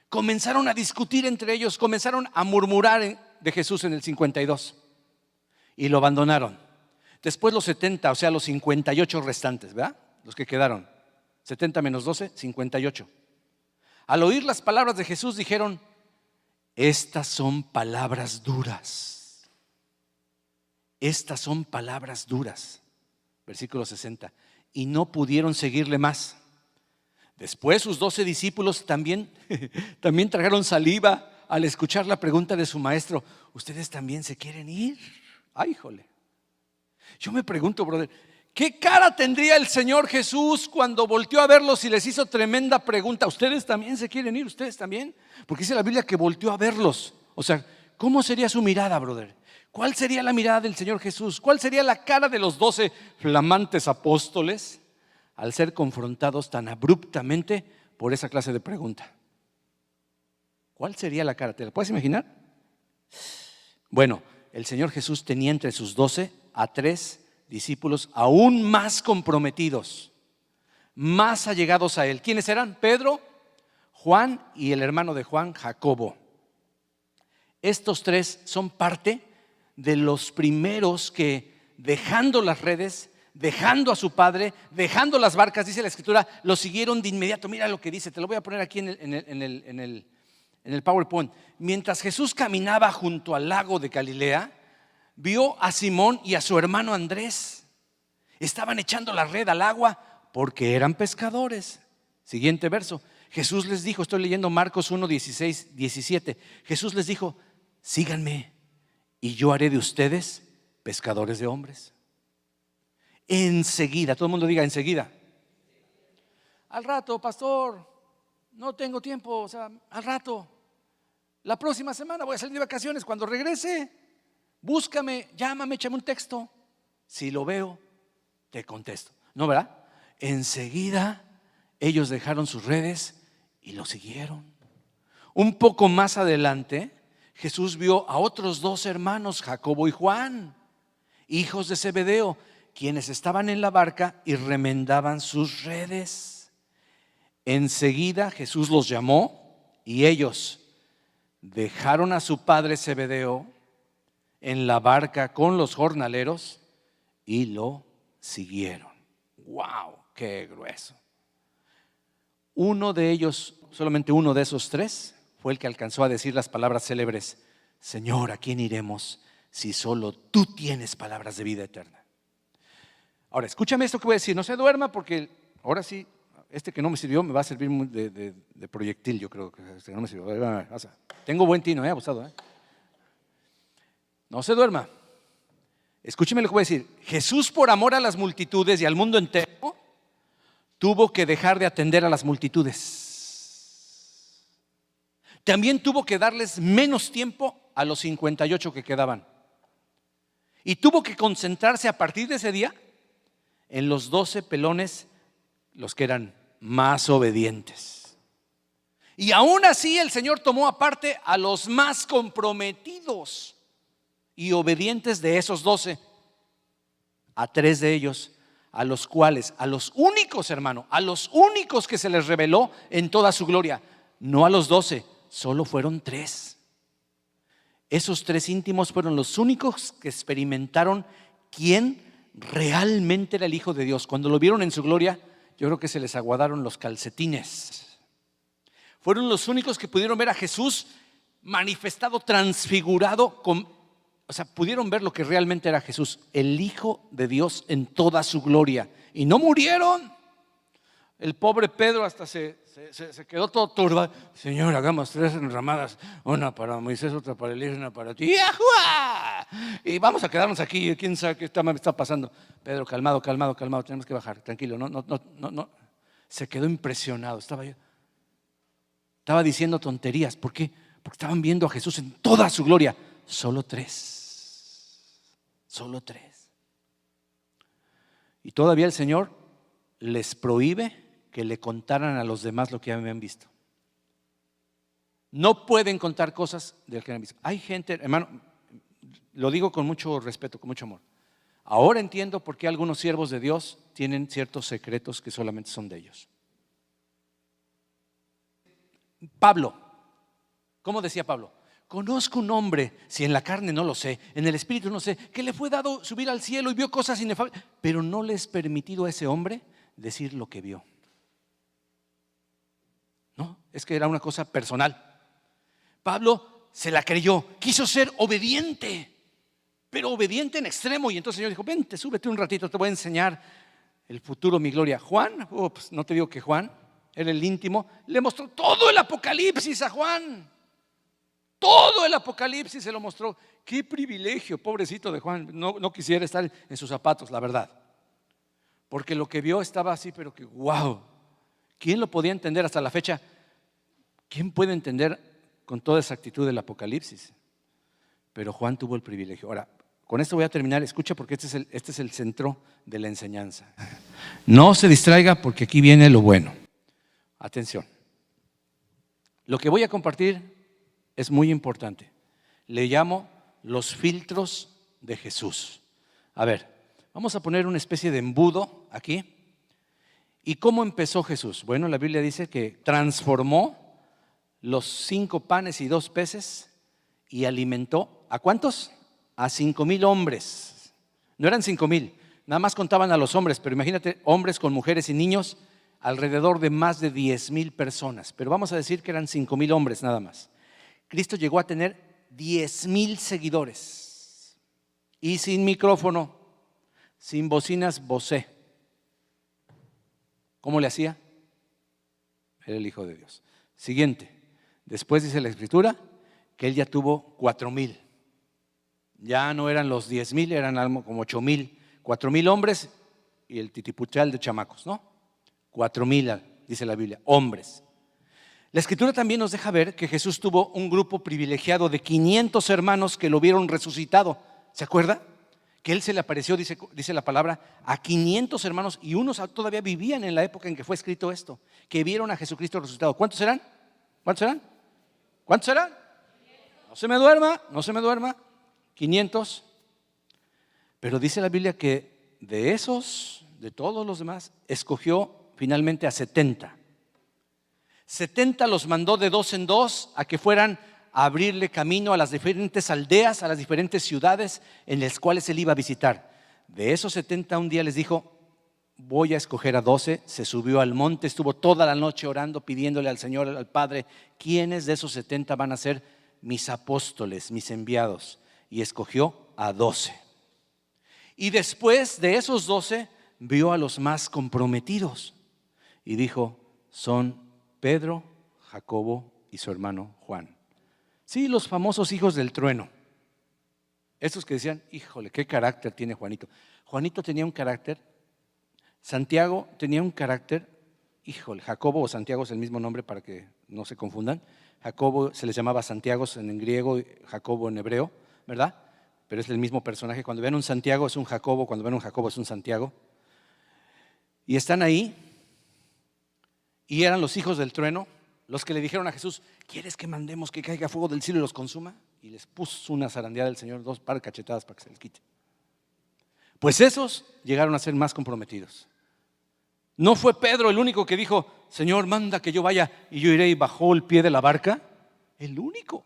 [SPEAKER 1] comenzaron a discutir entre ellos, comenzaron a murmurar de Jesús en el 52 y lo abandonaron. Después los 70, o sea los 58 restantes, ¿verdad? Los que quedaron, 70 menos 12, 58. Al oír las palabras de Jesús dijeron: estas son palabras duras. Estas son palabras duras. Versículo 60. Y no pudieron seguirle más. Después sus 12 discípulos también tragaron saliva al escuchar la pregunta de su maestro: ¿ustedes también se quieren ir? Ay, híjole. Yo me pregunto, brother, ¿qué cara tendría el Señor Jesús cuando volteó a verlos y les hizo tremenda pregunta? ¿Ustedes también se quieren ir? ¿Ustedes también? Porque dice la Biblia que volteó a verlos. O sea, ¿cómo sería su mirada, brother? ¿Cuál sería la mirada del Señor Jesús? ¿Cuál sería la cara de los 12 flamantes apóstoles al ser confrontados tan abruptamente por esa clase de pregunta? ¿Cuál sería la cara? ¿Te la puedes imaginar? Bueno, el Señor Jesús tenía entre sus 12 a 3 discípulos aún más comprometidos, más allegados a él. ¿Quiénes eran? Pedro, Juan y el hermano de Juan, Jacobo. Estos 3 son parte de los primeros que, dejando las redes, dejando a su padre, dejando las barcas, dice la Escritura, lo siguieron de inmediato. Mira lo que dice, te lo voy a poner aquí en el PowerPoint. Mientras Jesús caminaba junto al lago de Galilea, vio a Simón y a su hermano Andrés. Estaban echando la red al agua porque eran pescadores. Siguiente verso. Jesús les dijo, estoy leyendo Marcos 1, 16, 17. Jesús les dijo: síganme y yo haré de ustedes pescadores de hombres. Enseguida, todo el mundo diga enseguida. Al rato, pastor, no tengo tiempo, o sea, al rato. La próxima semana voy a salir de vacaciones. Cuando regrese, búscame, llámame, échame un texto. Si lo veo, te contesto. ¿No, verdad? Enseguida ellos dejaron sus redes y lo siguieron. Un poco más adelante, Jesús vio a otros 2 hermanos, Jacobo y Juan, hijos de Zebedeo, quienes estaban en la barca y remendaban sus redes. Enseguida Jesús los llamó y ellos dejaron a su padre Zebedeo en la barca con los jornaleros y lo siguieron. ¡Wow! ¡Qué grueso! Uno de ellos, solamente uno de esos 3, fue el que alcanzó a decir las palabras célebres: Señor, ¿a quién iremos si solo tú tienes palabras de vida eterna? Ahora, escúchame esto que voy a decir. No se duerma, porque ahora sí, este que no me sirvió me va a servir de proyectil. Yo creo que este que no me sirvió. O sea, tengo buen tino, abusado. No se duerma. Escúcheme lo que voy a decir. Jesús, por amor a las multitudes y al mundo entero, tuvo que dejar de atender a las multitudes. También tuvo que darles menos tiempo a los 58 que quedaban. Y tuvo que concentrarse a partir de ese día en los 12 pelones, los que eran más obedientes. Y aún así el Señor tomó aparte a los más comprometidos y obedientes de esos 12, a 3 de ellos, a los cuales, a los únicos, hermano, a los únicos que se les reveló en toda su gloria, no a los 12, solo fueron 3. Esos tres íntimos fueron los únicos que experimentaron quién realmente era el Hijo de Dios. Cuando lo vieron en su gloria, yo creo que se les aguadaron los calcetines. Fueron los únicos que pudieron ver a Jesús manifestado, transfigurado, o sea, pudieron ver lo que realmente era Jesús, el Hijo de Dios en toda su gloria. Y no murieron. El pobre Pedro hasta se quedó todo turbado. Señor, hagamos 3 enramadas, una para Moisés, otra para Elías, una para ti. ¡Yahua! Y vamos a quedarnos aquí. ¿Quién sabe qué está pasando? Pedro, calmado, tenemos que bajar, tranquilo. No. Se quedó impresionado. Estaba diciendo tonterías. ¿Por qué? Porque estaban viendo a Jesús en toda su gloria. Solo 3. Y todavía el Señor les prohíbe que le contaran a los demás lo que habían visto. No pueden contar cosas de lo que han visto. Hay gente, hermano, lo digo con mucho respeto, con mucho amor. Ahora entiendo por qué algunos siervos de Dios tienen ciertos secretos que solamente son de ellos. Pablo, ¿cómo decía Pablo? Conozco un hombre, si en la carne no lo sé, en el espíritu no sé, que le fue dado subir al cielo y vio cosas inefables, pero no le es permitido a ese hombre decir lo que vio. No, es que era una cosa personal. Pablo se la creyó, quiso ser obediente, pero obediente en extremo. Y entonces el Señor dijo: vente, súbete un ratito, te voy a enseñar el futuro, mi gloria. Juan, pues no te digo que Juan era el íntimo, le mostró todo el Apocalipsis a Juan. Todo el Apocalipsis se lo mostró. Qué privilegio, pobrecito de Juan. No quisiera estar en sus zapatos, la verdad. Porque lo que vio estaba así, pero que wow. ¿Quién lo podía entender hasta la fecha? ¿Quién puede entender con toda exactitud el Apocalipsis? Pero Juan tuvo el privilegio. Ahora, con esto voy a terminar. Escucha, porque este es el centro de la enseñanza. No se distraiga, porque aquí viene lo bueno. Atención. Lo que voy a compartir es muy importante. Le llamo los filtros de Jesús. A ver, vamos a poner una especie de embudo aquí. ¿Y cómo empezó Jesús? Bueno, la Biblia dice que transformó los 5 panes y 2 peces y alimentó, ¿a cuántos? A 5,000 hombres. No eran 5,000, nada más contaban a los hombres, pero imagínate, hombres con mujeres y niños, alrededor de más de 10,000 personas. Pero vamos a decir que eran 5,000 hombres nada más. Cristo llegó a tener 10,000 seguidores y sin micrófono, sin bocinas Bose. ¿Cómo le hacía? Era el Hijo de Dios. Siguiente. Después dice la Escritura que él ya tuvo 4,000. Ya no eran los 10,000, eran algo como 8,000. 4,000 hombres y el titipuchal de chamacos, ¿no? 4,000, dice la Biblia, hombres. La Escritura también nos deja ver que Jesús tuvo un grupo privilegiado de 500 hermanos que lo vieron resucitado. ¿Se acuerda? Que él se le apareció, dice la palabra, a 500 hermanos, y unos todavía vivían en la época en que fue escrito esto, que vieron a Jesucristo resucitado. ¿Cuántos eran? No se me duerma. 500. Pero dice la Biblia que de esos, de todos los demás, escogió finalmente a 70. 70 los mandó de 2 en 2 a que fueran a abrirle camino a las diferentes aldeas, a las diferentes ciudades en las cuales él iba a visitar. De esos 70 un día les dijo: voy a escoger a 12. Se subió al monte, estuvo toda la noche orando, pidiéndole al Señor, al Padre, ¿quiénes de esos 70 van a ser mis apóstoles, mis enviados? Y escogió a 12. Y después de esos 12 vio a los más comprometidos y dijo: son Pedro, Jacobo y su hermano Juan. Sí, los famosos hijos del trueno. Estos que decían: híjole, qué carácter tiene Juanito. Juanito tenía un carácter. Santiago tenía un carácter. Híjole, Jacobo o Santiago es el mismo nombre para que no se confundan. Jacobo se les llamaba Santiago en griego y Jacobo en hebreo, ¿verdad? Pero es el mismo personaje. Cuando ven un Santiago es un Jacobo, cuando ven un Jacobo es un Santiago. Y están ahí, y eran los hijos del trueno, los que le dijeron a Jesús: ¿quieres que mandemos que caiga fuego del cielo y los consuma? Y les puso una zarandeada del Señor, 2 par de cachetadas para que se les quite. Pues esos llegaron a ser más comprometidos. ¿No fue Pedro el único que dijo: Señor, manda que yo vaya y yo iré, y bajó el pie de la barca? El único.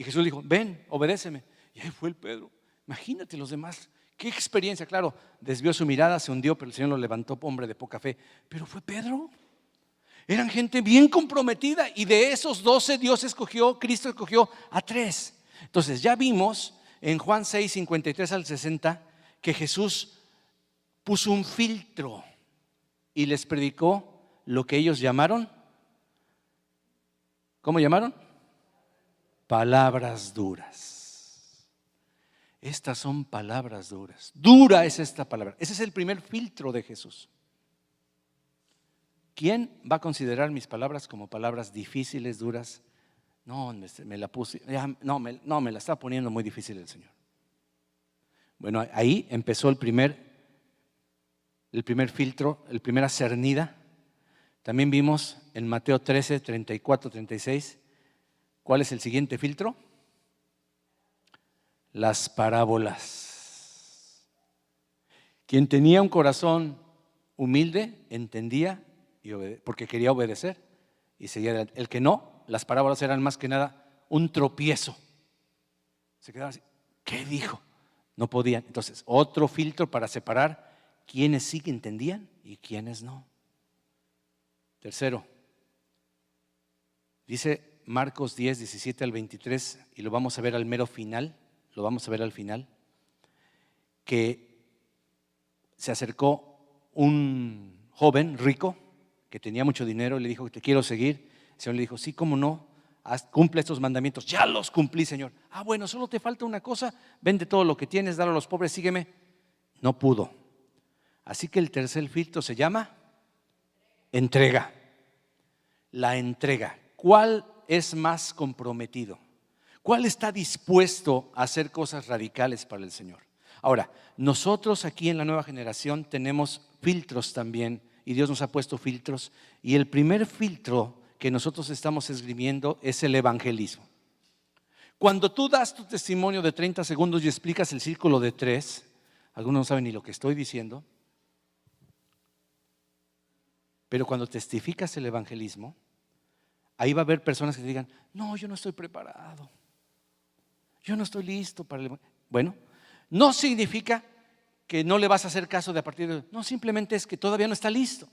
[SPEAKER 1] Y Jesús dijo, ven, obedéceme. Y ahí fue el Pedro. Imagínate los demás. Qué experiencia. Claro, desvió su mirada, se hundió, pero el Señor lo levantó, hombre de poca fe. Pero fue Pedro. Eran gente bien comprometida y de esos 12 Cristo escogió a 3. Entonces ya vimos en Juan 6, 53 al 60 que Jesús puso un filtro y les predicó lo que ellos llamaron, ¿cómo llamaron? Palabras duras. Estas son palabras duras. Dura es esta palabra. Ese es el primer filtro de Jesús. ¿Quién va a considerar mis palabras como palabras difíciles, duras? No, me la puse, no, me la está poniendo muy difícil el Señor. Bueno, ahí empezó el primer filtro, la primera cernida. También vimos en Mateo 13, 34, 36, ¿cuál es el siguiente filtro? Las parábolas. Quien tenía un corazón humilde entendía porque quería obedecer y seguía adelante. El que no, las parábolas eran más que nada un tropiezo. Se quedaban así, ¿qué dijo? No podían. Entonces, otro filtro para separar quiénes sí que entendían y quiénes no. Tercero, dice Marcos 10, 17 al 23, y lo vamos a ver al mero final, que se acercó un joven rico que tenía mucho dinero y le dijo, te quiero seguir. El Señor le dijo, sí, cómo no, cumple estos mandamientos. Ya los cumplí, Señor. Bueno, solo te falta una cosa, vende todo lo que tienes, dalo a los pobres, sígueme. No pudo. Así que el tercer filtro se llama entrega. La entrega. ¿Cuál es más comprometido? ¿Cuál está dispuesto a hacer cosas radicales para el Señor? Ahora, nosotros aquí en la nueva generación tenemos filtros también, y Dios nos ha puesto filtros, y el primer filtro que nosotros estamos esgrimiendo es el evangelismo. Cuando tú das tu testimonio de 30 segundos y explicas el círculo de 3, algunos no saben ni lo que estoy diciendo, pero cuando testificas el evangelismo, ahí va a haber personas que te digan, no, yo no estoy preparado, yo no estoy listo para el evangelismo. Bueno, no significa que no le vas a hacer caso de a partir de hoy. No, simplemente es que todavía no está listo.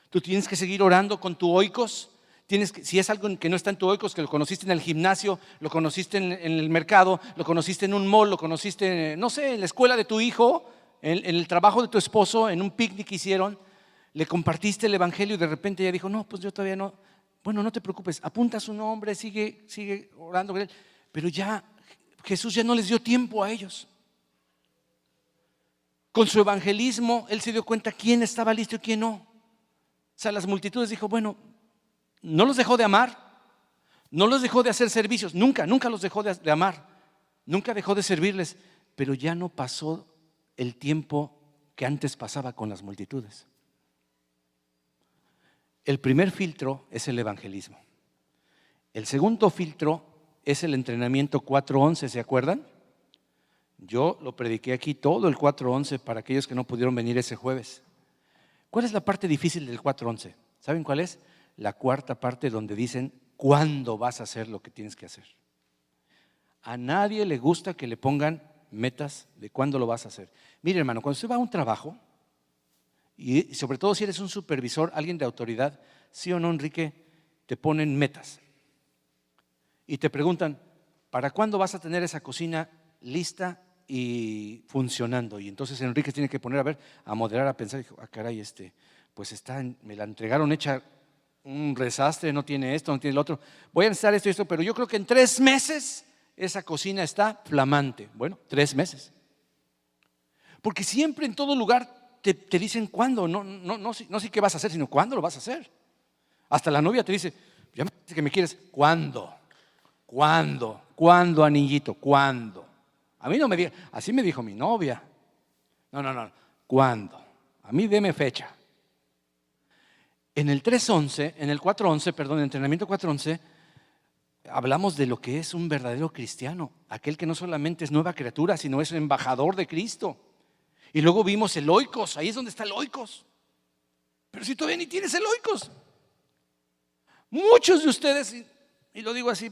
[SPEAKER 1] Tú tienes que seguir orando con tu oikos. Si es algo que no está en tu oikos, que lo conociste en el gimnasio, lo conociste en el mercado, lo conociste en un mall, lo conociste, no sé, en la escuela de tu hijo, en el trabajo de tu esposo, en un picnic que hicieron, le compartiste el evangelio y de repente ella dijo, no, pues yo todavía no. Bueno, no te preocupes, apunta su nombre, sigue orando con él. Pero ya Jesús ya no les dio tiempo a ellos. Con su evangelismo, Él se dio cuenta quién estaba listo y quién no. O sea, las multitudes dijo, bueno, no los dejó de amar, no los dejó de hacer servicios, nunca los dejó de amar, nunca dejó de servirles, pero ya no pasó el tiempo que antes pasaba con las multitudes. El primer filtro es el evangelismo. El segundo filtro es el entrenamiento 4:11, ¿se acuerdan? Yo lo prediqué aquí todo el 4:11 para aquellos que no pudieron venir ese jueves. ¿Cuál es la parte difícil del 4:11? ¿Saben cuál es? La cuarta parte donde dicen cuándo vas a hacer lo que tienes que hacer. A nadie le gusta que le pongan metas de cuándo lo vas a hacer. Mire, hermano, cuando usted va a un trabajo, y sobre todo si eres un supervisor, alguien de autoridad, sí o no, Enrique, te ponen metas. Y te preguntan, ¿para cuándo vas a tener esa cocina lista y funcionando? Y entonces Enrique tiene que poner a moderar, a pensar, dijo, caray, pues me la entregaron hecha un desastre, no tiene esto, no tiene lo otro, voy a necesitar esto y esto, pero yo creo que en 3 meses esa cocina está flamante. Bueno, 3 meses. Porque siempre en todo lugar te dicen cuándo, no sé qué vas a hacer, sino cuándo lo vas a hacer. Hasta la novia te dice, ya me dice que me quieres, ¿cuándo? ¿Cuándo, anillito? ¿Cuándo? A mí no me diga, así me dijo mi novia. No, ¿cuándo? A mí deme fecha. En el 3:11, en el 4:11, perdón, en el entrenamiento 4:11, hablamos de lo que es un verdadero cristiano, aquel que no solamente es nueva criatura, sino es embajador de Cristo. Y luego vimos el oikos, ahí es donde está el oikos. Pero si todavía ni tienes el oikos. Muchos de ustedes, y lo digo así,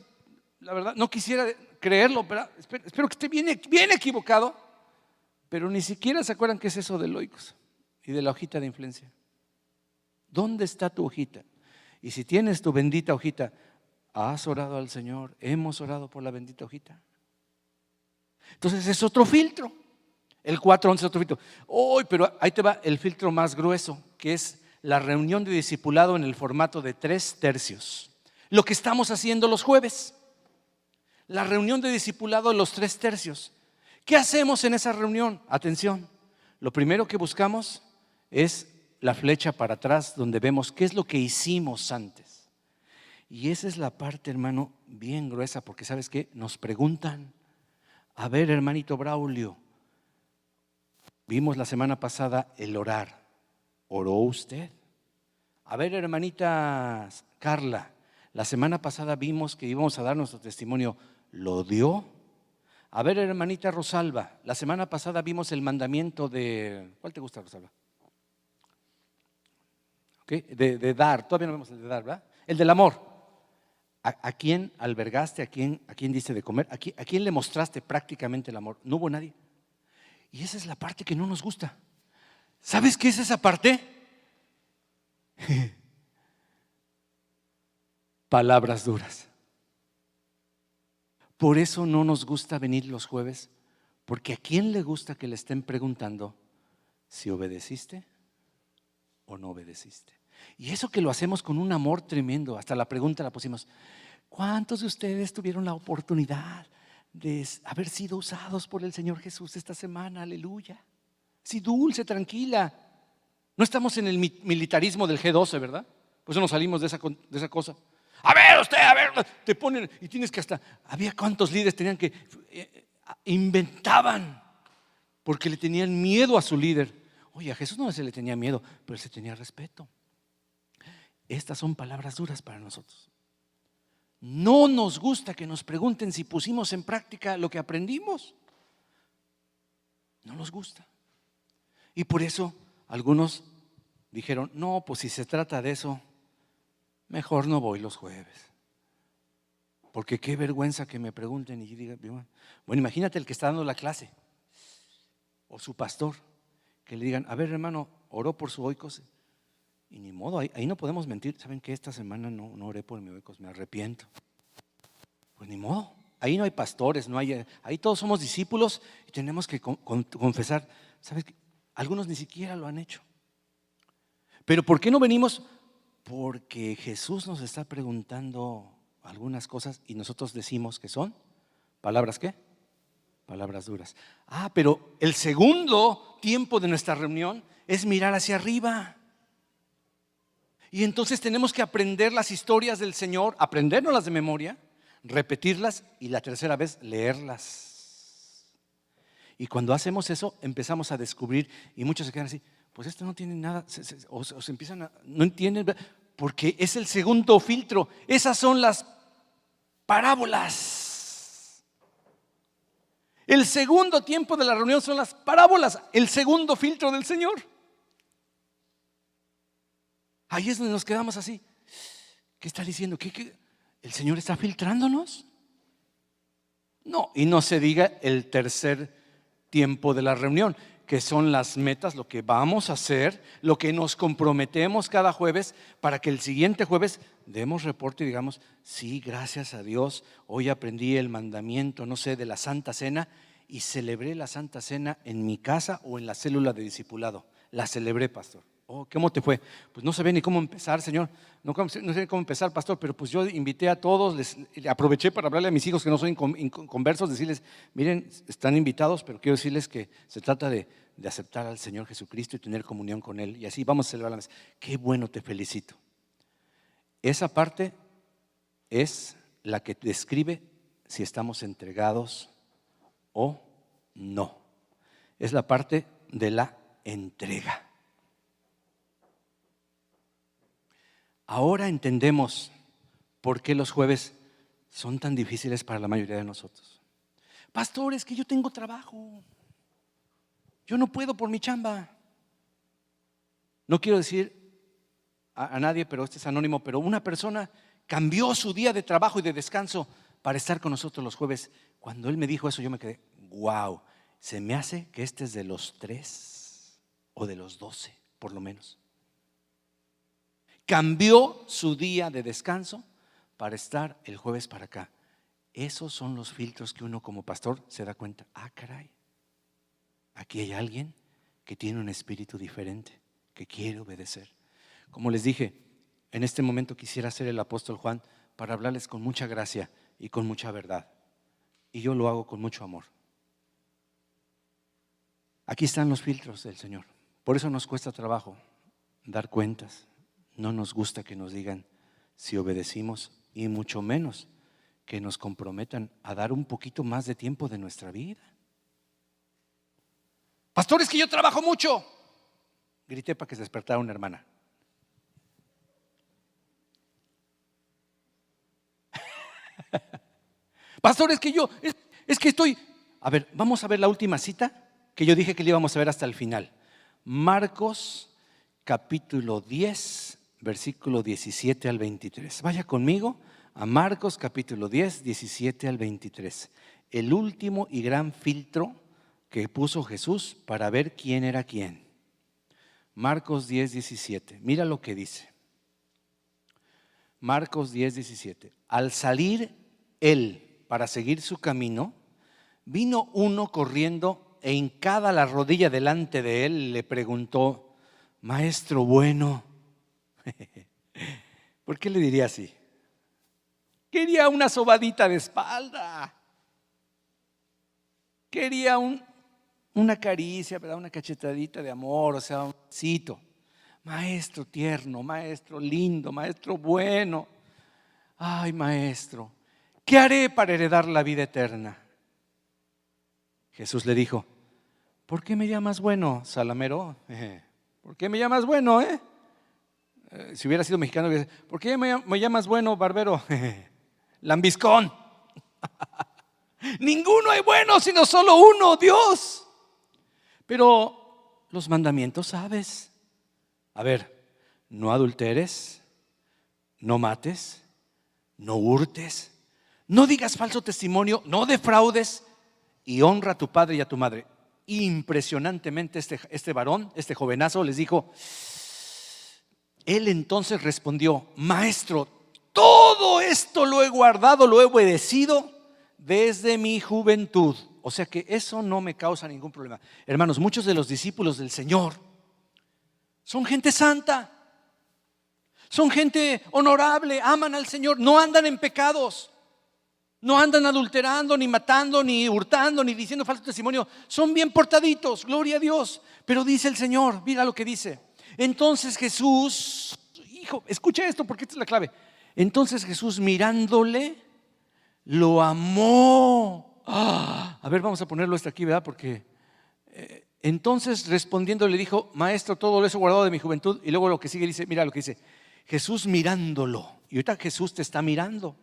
[SPEAKER 1] la verdad, no quisiera creerlo, pero espero que esté bien, bien equivocado, pero ni siquiera se acuerdan qué es eso del oikos y de la hojita de influencia. ¿Dónde está tu hojita? Y si tienes tu bendita hojita, ¿has orado al Señor? ¿Hemos orado por la bendita hojita? Entonces es otro filtro. El 4.11 es otro filtro. Pero ahí te va el filtro más grueso, que es la reunión de discipulado en el formato de 3/3. Lo que estamos haciendo los jueves. La reunión de discipulado de los 3/3. ¿Qué hacemos en esa reunión? Atención, lo primero que buscamos es la flecha para atrás, donde vemos qué es lo que hicimos antes. Y esa es la parte, hermano, bien gruesa, porque ¿sabes qué? Nos preguntan, a ver, hermanito Braulio, vimos la semana pasada el orar. ¿Oró usted? A ver, hermanita Carla, la semana pasada vimos que íbamos a dar nuestro testimonio. ¿Lo dio? A ver, hermanita Rosalba, la semana pasada vimos el mandamiento de… ¿Cuál te gusta, Rosalba? ¿Okay? De dar, todavía no vemos el de dar, ¿verdad? El del amor. ¿A quién albergaste? ¿A quién diste de comer? ¿A quién le mostraste prácticamente el amor? No hubo nadie. Y esa es la parte que no nos gusta. ¿Sabes qué es esa parte? Palabras duras. Por eso no nos gusta venir los jueves, porque ¿a quién le gusta que le estén preguntando si obedeciste o no obedeciste? Y eso que lo hacemos con un amor tremendo. Hasta la pregunta la pusimos: ¿cuántos de ustedes tuvieron la oportunidad de haber sido usados por el Señor Jesús esta semana? Aleluya. Sí, dulce, tranquila. No estamos en el militarismo del G12, ¿verdad? Por eso nos salimos de esa cosa. A ver usted, a ver, te ponen y tienes que hasta… Había cuántos líderes tenían que… inventaban porque le tenían miedo a su líder. Oye, a Jesús no se le tenía miedo, pero él se tenía respeto. Estas son palabras duras para nosotros. No nos gusta que nos pregunten si pusimos en práctica lo que aprendimos. No nos gusta. Y por eso algunos dijeron: no, pues si se trata de eso, mejor no voy los jueves. Porque qué vergüenza que me pregunten y yo diga… Bueno, imagínate el que está dando la clase o su pastor, que le digan: a ver, hermano, oró por su oikos. Y ni modo, ahí no podemos mentir. ¿Saben qué? Esta semana no oré por mi oikos, me arrepiento. Pues ni modo, ahí no hay pastores, ahí todos somos discípulos y tenemos que confesar. ¿Sabes qué? Algunos ni siquiera lo han hecho. Pero ¿por qué no venimos? Porque Jesús nos está preguntando algunas cosas y nosotros decimos que son palabras ¿qué? Palabras duras. Pero el segundo tiempo de nuestra reunión es mirar hacia arriba. Y entonces tenemos que aprender las historias del Señor, aprendérnoslas de memoria, repetirlas y la tercera vez leerlas. Y cuando hacemos eso empezamos a descubrir, y muchos se quedan así: pues esto no tiene nada, o se empiezan a… no entienden, porque es el segundo filtro. Esas son las parábolas. El segundo tiempo de la reunión son las parábolas, el segundo filtro del Señor. Ahí es donde nos quedamos así. ¿Qué está diciendo? ¿Qué? ¿El Señor está filtrándonos? No, y no se diga el tercer tiempo de la reunión, que son las metas, lo que vamos a hacer, lo que nos comprometemos cada jueves, para que el siguiente jueves demos reporte y digamos: sí, gracias a Dios, hoy aprendí el mandamiento, no sé, de la Santa Cena, y celebré la Santa Cena en mi casa o en la célula de discipulado. La celebré, pastor. ¿Cómo te fue? Pues no sabía ni cómo empezar, Señor. No sé cómo empezar, pastor, pero pues yo invité a todos, aproveché para hablarle a mis hijos que no son inconversos, decirles: miren, están invitados, pero quiero decirles que se trata de aceptar al Señor Jesucristo y tener comunión con Él. Y así vamos a celebrar la mesa. Qué bueno, te felicito. Esa parte es la que describe si estamos entregados o no. Es la parte de la entrega. Ahora entendemos por qué los jueves son tan difíciles para la mayoría de nosotros. Pastor, es que yo tengo trabajo. Yo no puedo por mi chamba. No quiero decir a nadie, pero este es anónimo, pero una persona cambió su día de trabajo y de descanso para estar con nosotros los jueves. Cuando Él me dijo eso, yo me quedé, wow, se me hace que este es de los 3 o de los 12, por lo menos. Cambió su día de descanso para estar el jueves para acá. Esos son los filtros que uno como pastor se da cuenta. Ah, caray, aquí hay alguien que tiene un espíritu diferente, que quiere obedecer. Como les dije, en este momento quisiera ser el apóstol Juan para hablarles con mucha gracia y con mucha verdad. Y yo lo hago con mucho amor. Aquí están los filtros del Señor. Por eso nos cuesta trabajo dar cuentas. No nos gusta que nos digan si obedecimos, y mucho menos que nos comprometan a dar un poquito más de tiempo de nuestra vida. Pastor, es que yo trabajo mucho. Grité para que se despertara una hermana. Pastor, es que estoy. A ver, vamos a ver la última cita que yo dije que le íbamos a ver hasta el final. Marcos capítulo 10, versículo 17 al 23. Vaya conmigo a Marcos capítulo 10, 17 al 23. El último y gran filtro que puso Jesús para ver quién era quién. Marcos 10, 17. Mira lo que dice. Marcos 10, 17. Al salir él para seguir su camino, vino uno corriendo e hincada la rodilla delante de él, le preguntó: Maestro bueno. ¿Por qué le diría así? Quería una sobadita de espalda. Quería una caricia, ¿verdad? Una cachetadita de amor, o sea, un besito. Maestro tierno, maestro lindo, maestro bueno. Ay, maestro, ¿qué haré para heredar la vida eterna? Jesús le dijo: ¿por qué me llamas bueno, Salamero? ¿Por qué me llamas bueno, si hubiera sido mexicano, ¿por qué me llamas bueno, barbero? Lambiscón. Ninguno hay bueno, sino solo uno, Dios. Pero los mandamientos sabes. A ver, no adulteres, no mates, no hurtes, no digas falso testimonio, no defraudes, y honra a tu padre y a tu madre. Impresionantemente este varón, este jovenazo les dijo. Él entonces respondió: Maestro, todo esto lo he guardado, lo he obedecido desde mi juventud. O sea que eso no me causa ningún problema. Hermanos, muchos de los discípulos del Señor son gente santa, son gente honorable, aman al Señor, no andan en pecados, no andan adulterando, ni matando, ni hurtando, ni diciendo falso testimonio. Son bien portaditos, gloria a Dios. Pero dice el Señor, mira lo que dice. Entonces Jesús, hijo, escucha esto porque esta es la clave. Entonces Jesús, mirándole, lo amó. A ver, vamos a ponerlo esto aquí, ¿verdad? Porque entonces respondiendo le dijo: Maestro, todo lo he guardado de mi juventud. Y luego lo que sigue dice, mira lo que dice: Jesús mirándolo. Y ahorita Jesús te está mirando.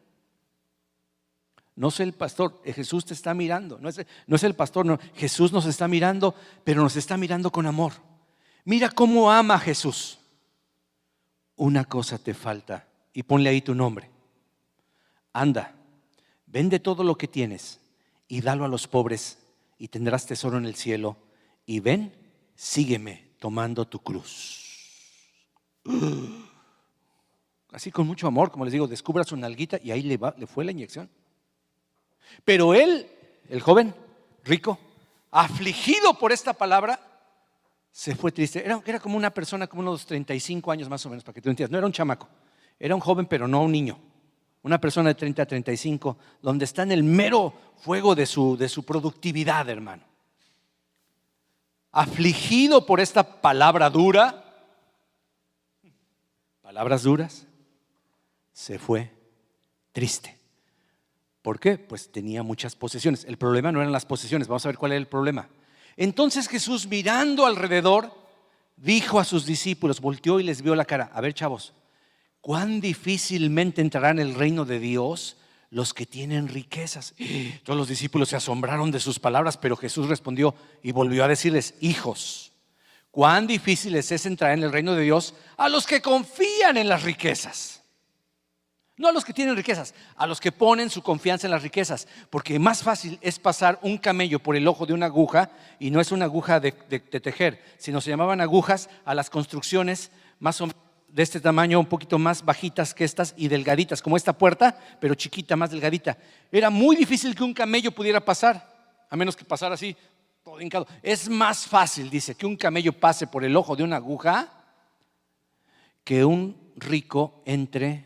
[SPEAKER 1] No es el pastor, Jesús te está mirando. No es el pastor, no. Jesús nos está mirando, pero nos está mirando con amor. Mira cómo ama a Jesús. Una cosa te falta, y ponle ahí tu nombre. Anda, vende todo lo que tienes y dalo a los pobres, y tendrás tesoro en el cielo. Y ven, sígueme tomando tu cruz. Así con mucho amor, como les digo, descubra su nalguita y ahí le fue la inyección. Pero él, el joven rico, afligido por esta palabra, se fue triste. Era como una persona como unos 35 años más o menos, para que tú entiendas. No era un chamaco, era un joven, pero no un niño. Una persona de 30 a 35, donde está en el mero fuego de su productividad, hermano. Afligido por esta palabra dura, palabras duras, se fue triste. ¿Por qué? Pues tenía muchas posesiones. El problema no eran las posesiones. Vamos a ver cuál era el problema. Entonces Jesús, mirando alrededor, dijo a sus discípulos, volteó y les vio la cara: a ver, chavos, cuán difícilmente entrarán en el reino de Dios los que tienen riquezas. Todos los discípulos se asombraron de sus palabras, pero Jesús respondió y volvió a decirles: hijos, cuán difícil es entrar en el reino de Dios a los que confían en las riquezas. No a los que tienen riquezas, a los que ponen su confianza en las riquezas. Porque más fácil es pasar un camello por el ojo de una aguja, y no es una aguja de tejer, sino se llamaban agujas a las construcciones más o menos de este tamaño, un poquito más bajitas que estas y delgaditas, como esta puerta, pero chiquita, más delgadita. Era muy difícil que un camello pudiera pasar, a menos que pasara así, todo hincado. Es más fácil, dice, que un camello pase por el ojo de una aguja que un rico entre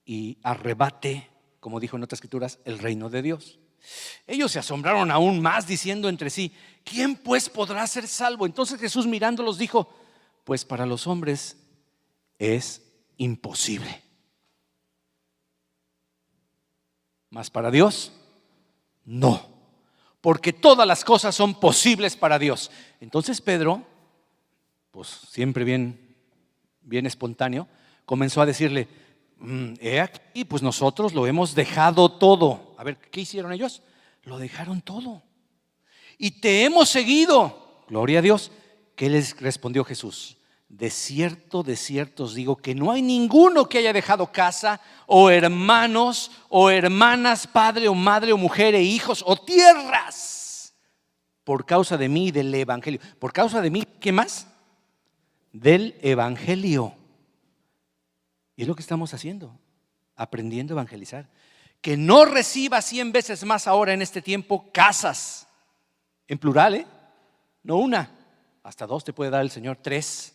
[SPEAKER 1] y arrebate, como dijo en otras escrituras, el reino de Dios. Ellos se asombraron aún más, diciendo entre sí: ¿quién pues podrá ser salvo? Entonces Jesús, mirándolos, dijo: pues para los hombres es imposible, mas para Dios no, porque todas las cosas son posibles para Dios. Entonces Pedro, pues siempre bien espontáneo, comenzó a decirle: he aquí, pues nosotros lo hemos dejado todo. A ver, ¿qué hicieron ellos? Lo dejaron todo y te hemos seguido. Gloria a Dios. ¿Qué les respondió Jesús? De cierto os digo que no hay ninguno que haya dejado casa o hermanos o hermanas, padre o madre o mujer e hijos o tierras por causa de mí y del evangelio. Por causa de mí, ¿qué más? Del evangelio. Y es lo que estamos haciendo, aprendiendo a evangelizar. Que no reciba 100 veces más ahora en este tiempo casas, en plural, no una, hasta 2 te puede dar el Señor, 3.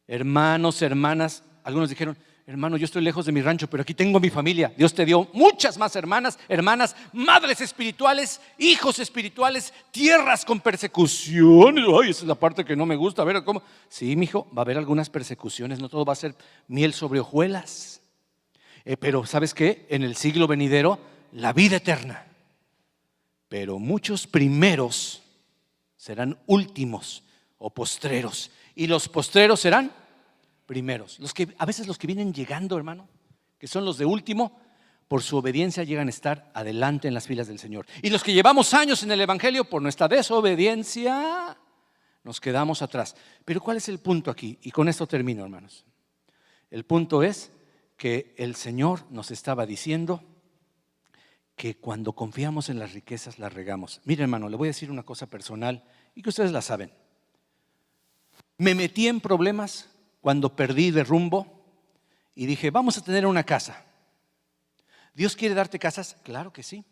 [SPEAKER 1] Hermanos, hermanas, algunos dijeron: hermano, yo estoy lejos de mi rancho, pero aquí tengo a mi familia. Dios te dio muchas más hermanas, madres espirituales, hijos espirituales, tierras con persecuciones. Ay, esa es la parte que no me gusta. A ver, ¿cómo? Sí, mijo, va a haber algunas persecuciones, no todo va a ser miel sobre hojuelas. Pero ¿sabes qué? En el siglo venidero, la vida eterna. Pero muchos primeros serán últimos o postreros, y los postreros serán primeros. A veces los que vienen llegando, hermano, que son los de último, por su obediencia llegan a estar adelante en las filas del Señor. Y los que llevamos años en el evangelio, por nuestra desobediencia, nos quedamos atrás. Pero ¿cuál es el punto aquí? Y con esto termino, hermanos. El punto es que el Señor nos estaba diciendo que cuando confiamos en las riquezas las regamos. Mire, hermano, le voy a decir una cosa personal y que ustedes la saben. Me metí en problemas cuando perdí de rumbo y dije: vamos a tener una casa. ¿Dios quiere darte casas? Claro que sí,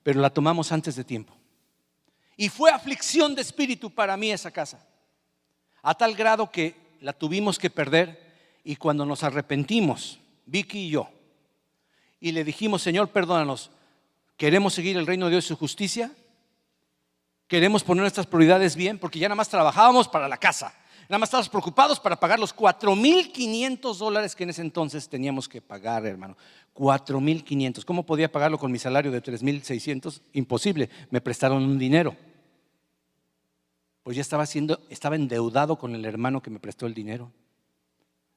[SPEAKER 1] pero la tomamos antes de tiempo. Y fue aflicción de espíritu para mí esa casa, a tal grado que la tuvimos que perder. Y cuando nos arrepentimos, Vicky y yo, y le dijimos: Señor, perdónanos, queremos seguir el reino de Dios y su justicia, queremos poner nuestras prioridades bien, porque ya nada más trabajábamos para la casa, nada más estábamos preocupados para pagar los $4,500 que en ese entonces teníamos que pagar, hermano. 4,500. ¿Cómo podía pagarlo con mi salario de 3,600? Imposible, me prestaron un dinero. Pues ya estaba endeudado con el hermano que me prestó el dinero.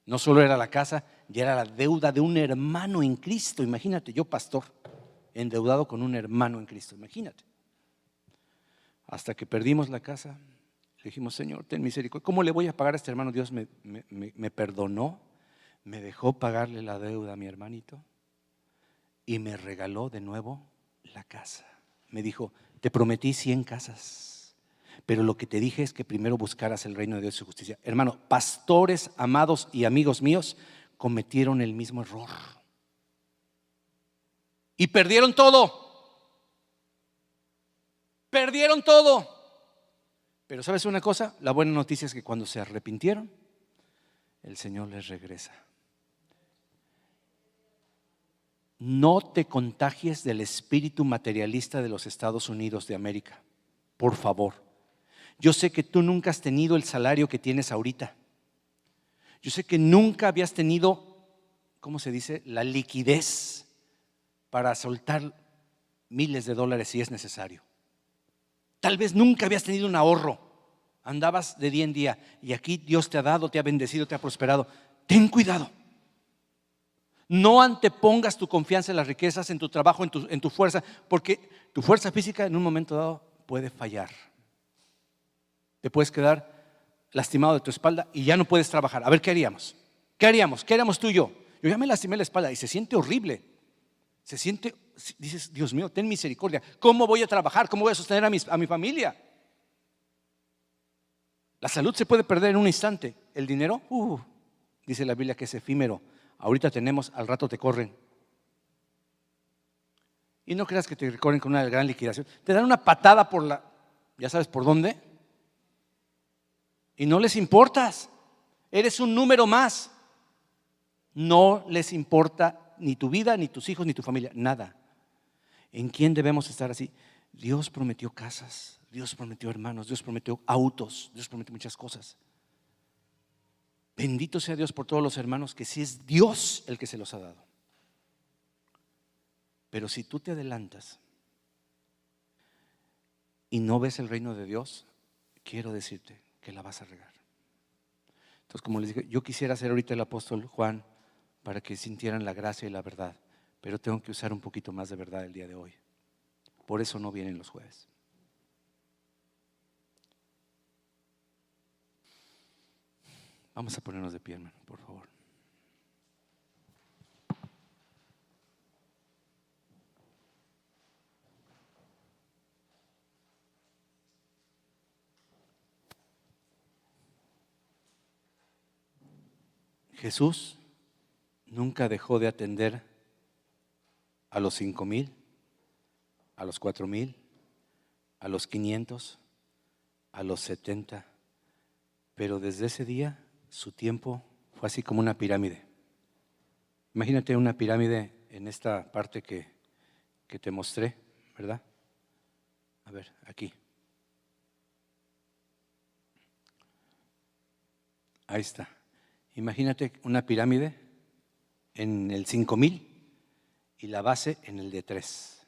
[SPEAKER 1] No solo era la casa, ya era la deuda de un hermano en Cristo. Imagínate, yo pastor, endeudado con un hermano en Cristo, imagínate. Hasta que perdimos la casa, le dijimos: Señor, ten misericordia. ¿Cómo le voy a pagar a este hermano? Dios me perdonó, me dejó pagarle la deuda a mi hermanito y me regaló de nuevo la casa. Me dijo: te prometí 100 casas, pero lo que te dije es que primero buscaras el reino de Dios y su justicia. Hermano, pastores amados y amigos míos cometieron el mismo error y perdieron todo. Perdieron todo. Pero ¿sabes una cosa? La buena noticia es que cuando se arrepintieron, el Señor les regresa. No te contagies del espíritu materialista de los Estados Unidos de América, por favor. Yo sé que tú nunca has tenido el salario que tienes ahorita. Yo sé que nunca habías tenido, ¿cómo se dice?, la liquidez para soltar miles de dólares si es necesario. Tal vez nunca habías tenido un ahorro, andabas de día en día, y aquí Dios te ha dado, te ha bendecido, te ha prosperado. Ten cuidado. No antepongas tu confianza en las riquezas, en tu trabajo, en tu fuerza, porque tu fuerza física en un momento dado puede fallar. Te puedes quedar lastimado de tu espalda y ya no puedes trabajar. A ver, ¿qué haríamos? ¿Qué haríamos? ¿Qué haríamos tú y yo? Yo ya me lastimé la espalda y se siente horrible. Se siente, dices, Dios mío, ten misericordia. ¿Cómo voy a trabajar? ¿Cómo voy a sostener a mi familia? La salud se puede perder en un instante. El dinero, dice la Biblia que es efímero. Ahorita tenemos, al rato te corren. Y no creas que te corren con una gran liquidación. Te dan una patada por la, ¿ya sabes por dónde? Y no les importas. Eres un número más. No les importa ni tu vida, ni tus hijos, ni tu familia, nada. ¿En quién debemos estar así? Dios prometió casas, Dios prometió hermanos, Dios prometió autos, Dios prometió muchas cosas. Bendito sea Dios por todos los hermanos que sí es Dios el que se los ha dado. Pero si tú te adelantas y no ves el reino de Dios, quiero decirte que la vas a regar. Entonces, como les dije, yo quisiera ser ahorita el apóstol Juan para que sintieran la gracia y la verdad, pero tengo que usar un poquito más de verdad el día de hoy. Por eso no vienen los jueves. Vamos a ponernos de pie, hermano, por favor. Jesús nunca dejó de atender a los 5,000, a los 4,000, a los 500, a los 70, pero desde ese día su tiempo fue así como una pirámide. Imagínate una pirámide en esta parte que te mostré, ¿verdad? A ver, aquí. Ahí está. Imagínate una pirámide en el 5,000 y la base en el de 3.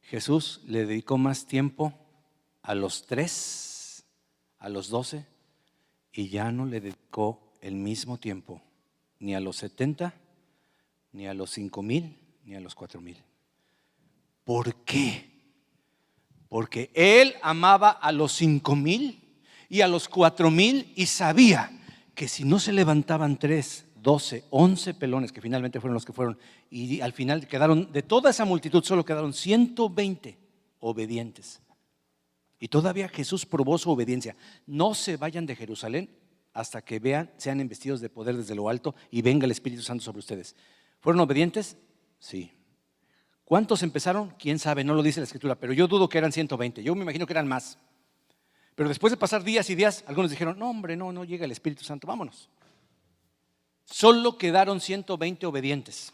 [SPEAKER 1] Jesús le dedicó más tiempo a los 3, a los 12, y ya no le dedicó el mismo tiempo ni a los 70, ni a los 5,000, ni a los 4,000. ¿Por qué? Porque él amaba a los 5,000 y a los 4,000 y sabía que si no se levantaban 3, 12, 11 pelones, que finalmente fueron los que fueron, y al final quedaron, de toda esa multitud solo quedaron 120 obedientes. Y todavía Jesús probó su obediencia. No se vayan de Jerusalén hasta que vean, sean investidos de poder desde lo alto y venga el Espíritu Santo sobre ustedes. ¿Fueron obedientes? Sí. ¿Cuántos empezaron? ¿Quién sabe? No lo dice la Escritura, pero yo dudo que eran 120. Yo me imagino que eran más. Pero después de pasar días y días, algunos dijeron, no hombre, no llega el Espíritu Santo, vámonos. Solo quedaron 120 obedientes.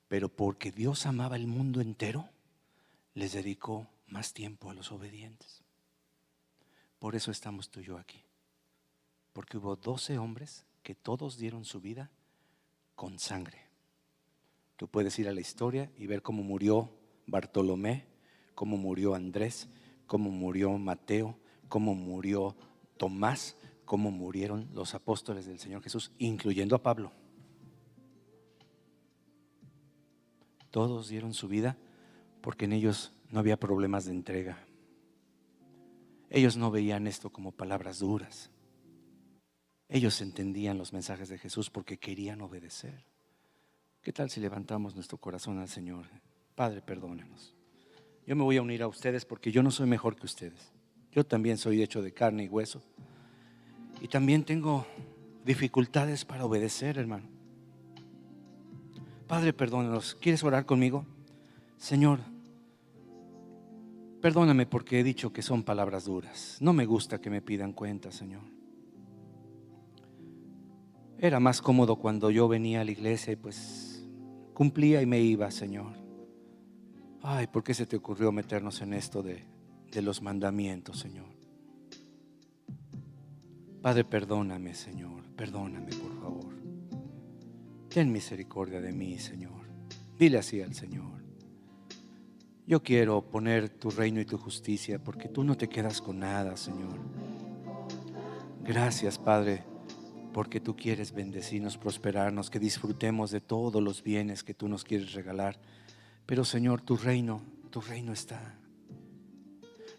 [SPEAKER 1] Pero porque Dios amaba el mundo entero, les dedicó más tiempo a los obedientes. Por eso estamos tú y yo aquí. Porque hubo 12 hombres que todos dieron su vida con sangre. Tú puedes ir a la historia y ver cómo murió Bartolomé, cómo murió Andrés, cómo murió Mateo, cómo murió Tomás, cómo murieron los apóstoles del Señor Jesús, incluyendo a Pablo. Todos dieron su vida porque en ellos no había problemas de entrega. Ellos no veían esto como palabras duras. Ellos entendían los mensajes de Jesús porque querían obedecer. ¿Qué tal si levantamos nuestro corazón al Señor? Padre, perdónenos. Yo me voy a unir a ustedes porque yo no soy mejor que ustedes. Yo también soy hecho de carne y hueso. Y también tengo dificultades para obedecer, hermano. Padre, perdónanos. ¿Quieres orar conmigo? Señor, perdóname porque he dicho que son palabras duras. No me gusta que me pidan cuenta, Señor. Era más cómodo cuando yo venía a la iglesia y pues cumplía y me iba, Señor. Ay, ¿por qué se te ocurrió meternos en esto de los mandamientos, Señor? Padre, perdóname, Señor. Perdóname, por favor. Ten misericordia de mí, Señor. Dile así al Señor. Yo quiero poner tu reino y tu justicia porque tú no te quedas con nada, Señor. Gracias, Padre, porque tú quieres bendecirnos, prosperarnos, que disfrutemos de todos los bienes que tú nos quieres regalar. Pero, Señor, tu reino está.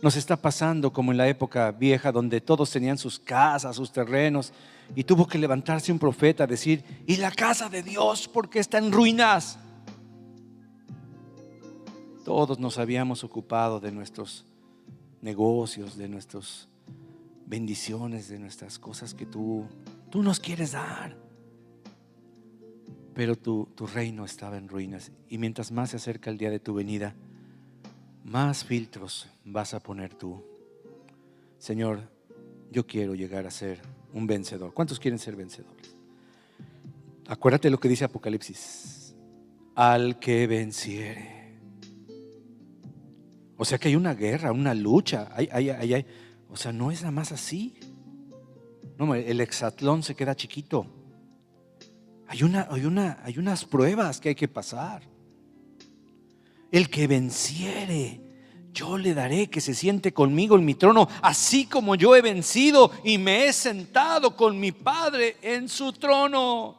[SPEAKER 1] Nos está pasando como en la época vieja, donde todos tenían sus casas, sus terrenos, y tuvo que levantarse un profeta a decir: ¿y la casa de Dios por qué está en ruinas? Todos nos habíamos ocupado de nuestros negocios, de nuestras bendiciones, de nuestras cosas que tú nos quieres dar. Pero tu reino estaba en ruinas, y mientras más se acerca el día de tu venida, más filtros vas a poner tú. Señor, yo quiero llegar a ser un vencedor. ¿Cuántos quieren ser vencedores? Acuérdate lo que dice Apocalipsis: al que venciere. O sea que hay una guerra, una lucha. Hay. O sea, no es nada más así. No, el hexatlón se queda chiquito. Hay unas pruebas que hay que pasar. El que venciere, yo le daré que se siente conmigo en mi trono, así como yo he vencido y me he sentado con mi Padre en su trono.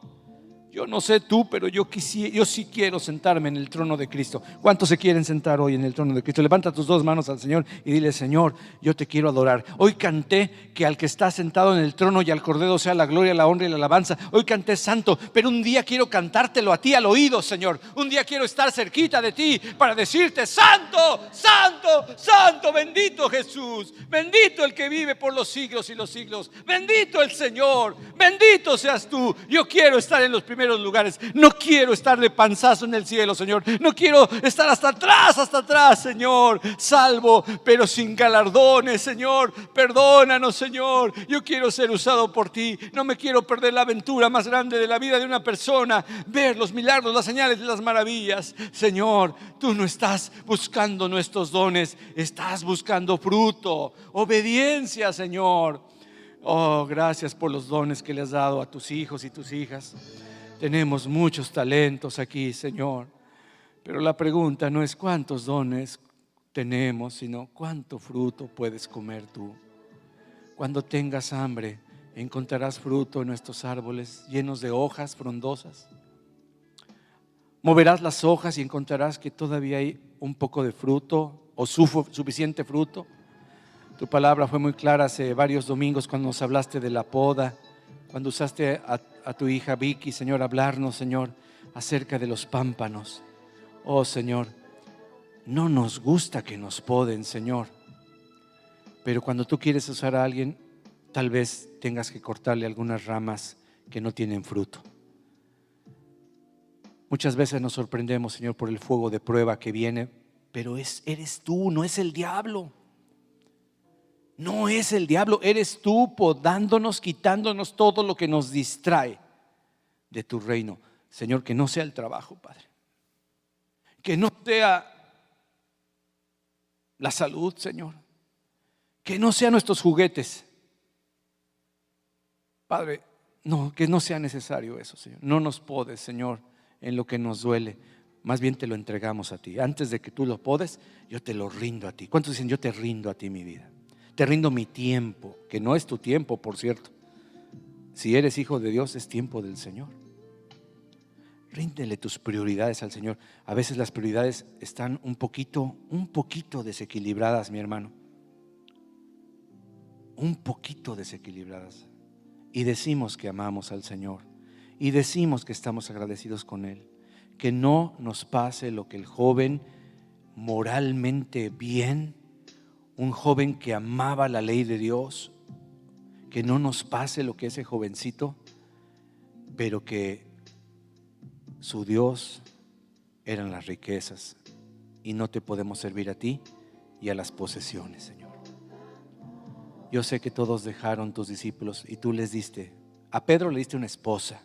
[SPEAKER 1] Yo no sé tú, pero yo sí quiero sentarme en el trono de Cristo. ¿Cuántos se quieren sentar hoy en el trono de Cristo? Levanta tus dos manos al Señor y dile: Señor, yo te quiero adorar. Hoy canté que al que está sentado en el trono y al Cordero sea la gloria, la honra y la alabanza. Hoy canté santo, pero un día quiero cantártelo a ti al oído, Señor. Un día quiero estar cerquita de ti para decirte: santo, santo, santo, bendito Jesús, bendito el que vive por los siglos y los siglos, bendito el Señor, bendito seas tú. Yo quiero estar en los primeros lugares. No quiero estar de panzazo en el cielo, Señor. No quiero estar hasta atrás, Señor. Salvo, pero sin galardones, Señor. Perdónanos, Señor. Yo quiero ser usado por ti. No me quiero perder la aventura más grande de la vida de una persona: ver los milagros, las señales y las maravillas. Señor, tú no estás buscando nuestros dones, estás buscando fruto, obediencia, Señor. Oh, gracias por los dones que le has dado a tus hijos y tus hijas. Tenemos muchos talentos aquí, Señor, pero la pregunta no es cuántos dones tenemos, sino cuánto fruto puedes comer tú. Cuando tengas hambre, encontrarás fruto en nuestros árboles llenos de hojas frondosas. Moverás las hojas y encontrarás que todavía hay un poco de fruto o suficiente fruto. Tu palabra fue muy clara hace varios domingos cuando nos hablaste de la poda, cuando usaste a tu hija Vicky, Señor, hablarnos, Señor, acerca de los pámpanos. Oh, Señor, no nos gusta que nos poden, Señor, pero cuando tú quieres usar a alguien, tal vez tengas que cortarle algunas ramas que no tienen fruto. Muchas veces nos sorprendemos, Señor, por el fuego de prueba que viene, pero eres tú, no es el diablo. No es el diablo, eres tú podándonos, quitándonos todo lo que nos distrae de tu reino. Señor, que no sea el trabajo, Padre. Que no sea la salud, Señor. Que no sean nuestros juguetes. Padre, no, que no sea necesario eso, Señor. No nos podes, Señor, en lo que nos duele. Más bien te lo entregamos a ti. Antes de que tú lo podes, yo te lo rindo a ti. ¿Cuántos dicen: yo te rindo a ti mi vida? Te rindo mi tiempo, que no es tu tiempo, por cierto. Si eres hijo de Dios, es tiempo del Señor. Ríndele tus prioridades al Señor. A veces las prioridades están un poquito desequilibradas, mi hermano. Un poquito desequilibradas. Y decimos que amamos al Señor. Y decimos que estamos agradecidos con Él. Que no nos pase lo que el joven moralmente bien, un joven que amaba la ley de Dios, que no nos pase lo que ese jovencito, pero que su Dios eran las riquezas y no te podemos servir a ti y a las posesiones, Señor. Yo sé que todos dejaron tus discípulos y tú les diste, a Pedro le diste una esposa,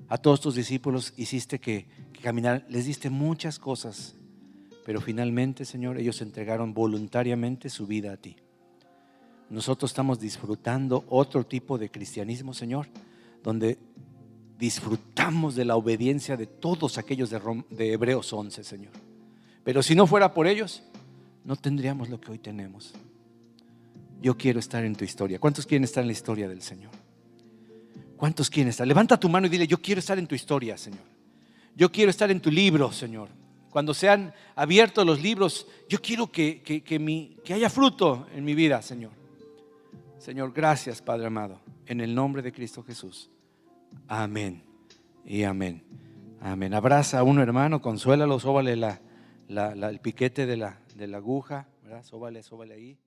[SPEAKER 1] a todos tus discípulos hiciste que caminar, les diste muchas cosas. Pero finalmente, Señor, ellos entregaron voluntariamente su vida a ti. Nosotros estamos disfrutando otro tipo de cristianismo, Señor, donde disfrutamos de la obediencia de todos aquellos de Hebreos 11, Señor. Pero si no fuera por ellos, no tendríamos lo que hoy tenemos. Yo quiero estar en tu historia. ¿Cuántos quieren estar en la historia del Señor? ¿Cuántos quieren estar? Levanta tu mano y dile: yo quiero estar en tu historia, Señor. Yo quiero estar en tu libro, Señor. cuando se han abierto los libros, yo quiero que haya fruto en mi vida, Señor. Señor, gracias, Padre amado, en el nombre de Cristo Jesús. Amén y amén. Amén. Abraza a uno, hermano, consuélalo, sóbale el piquete de la aguja, ¿verdad? Sóbale ahí.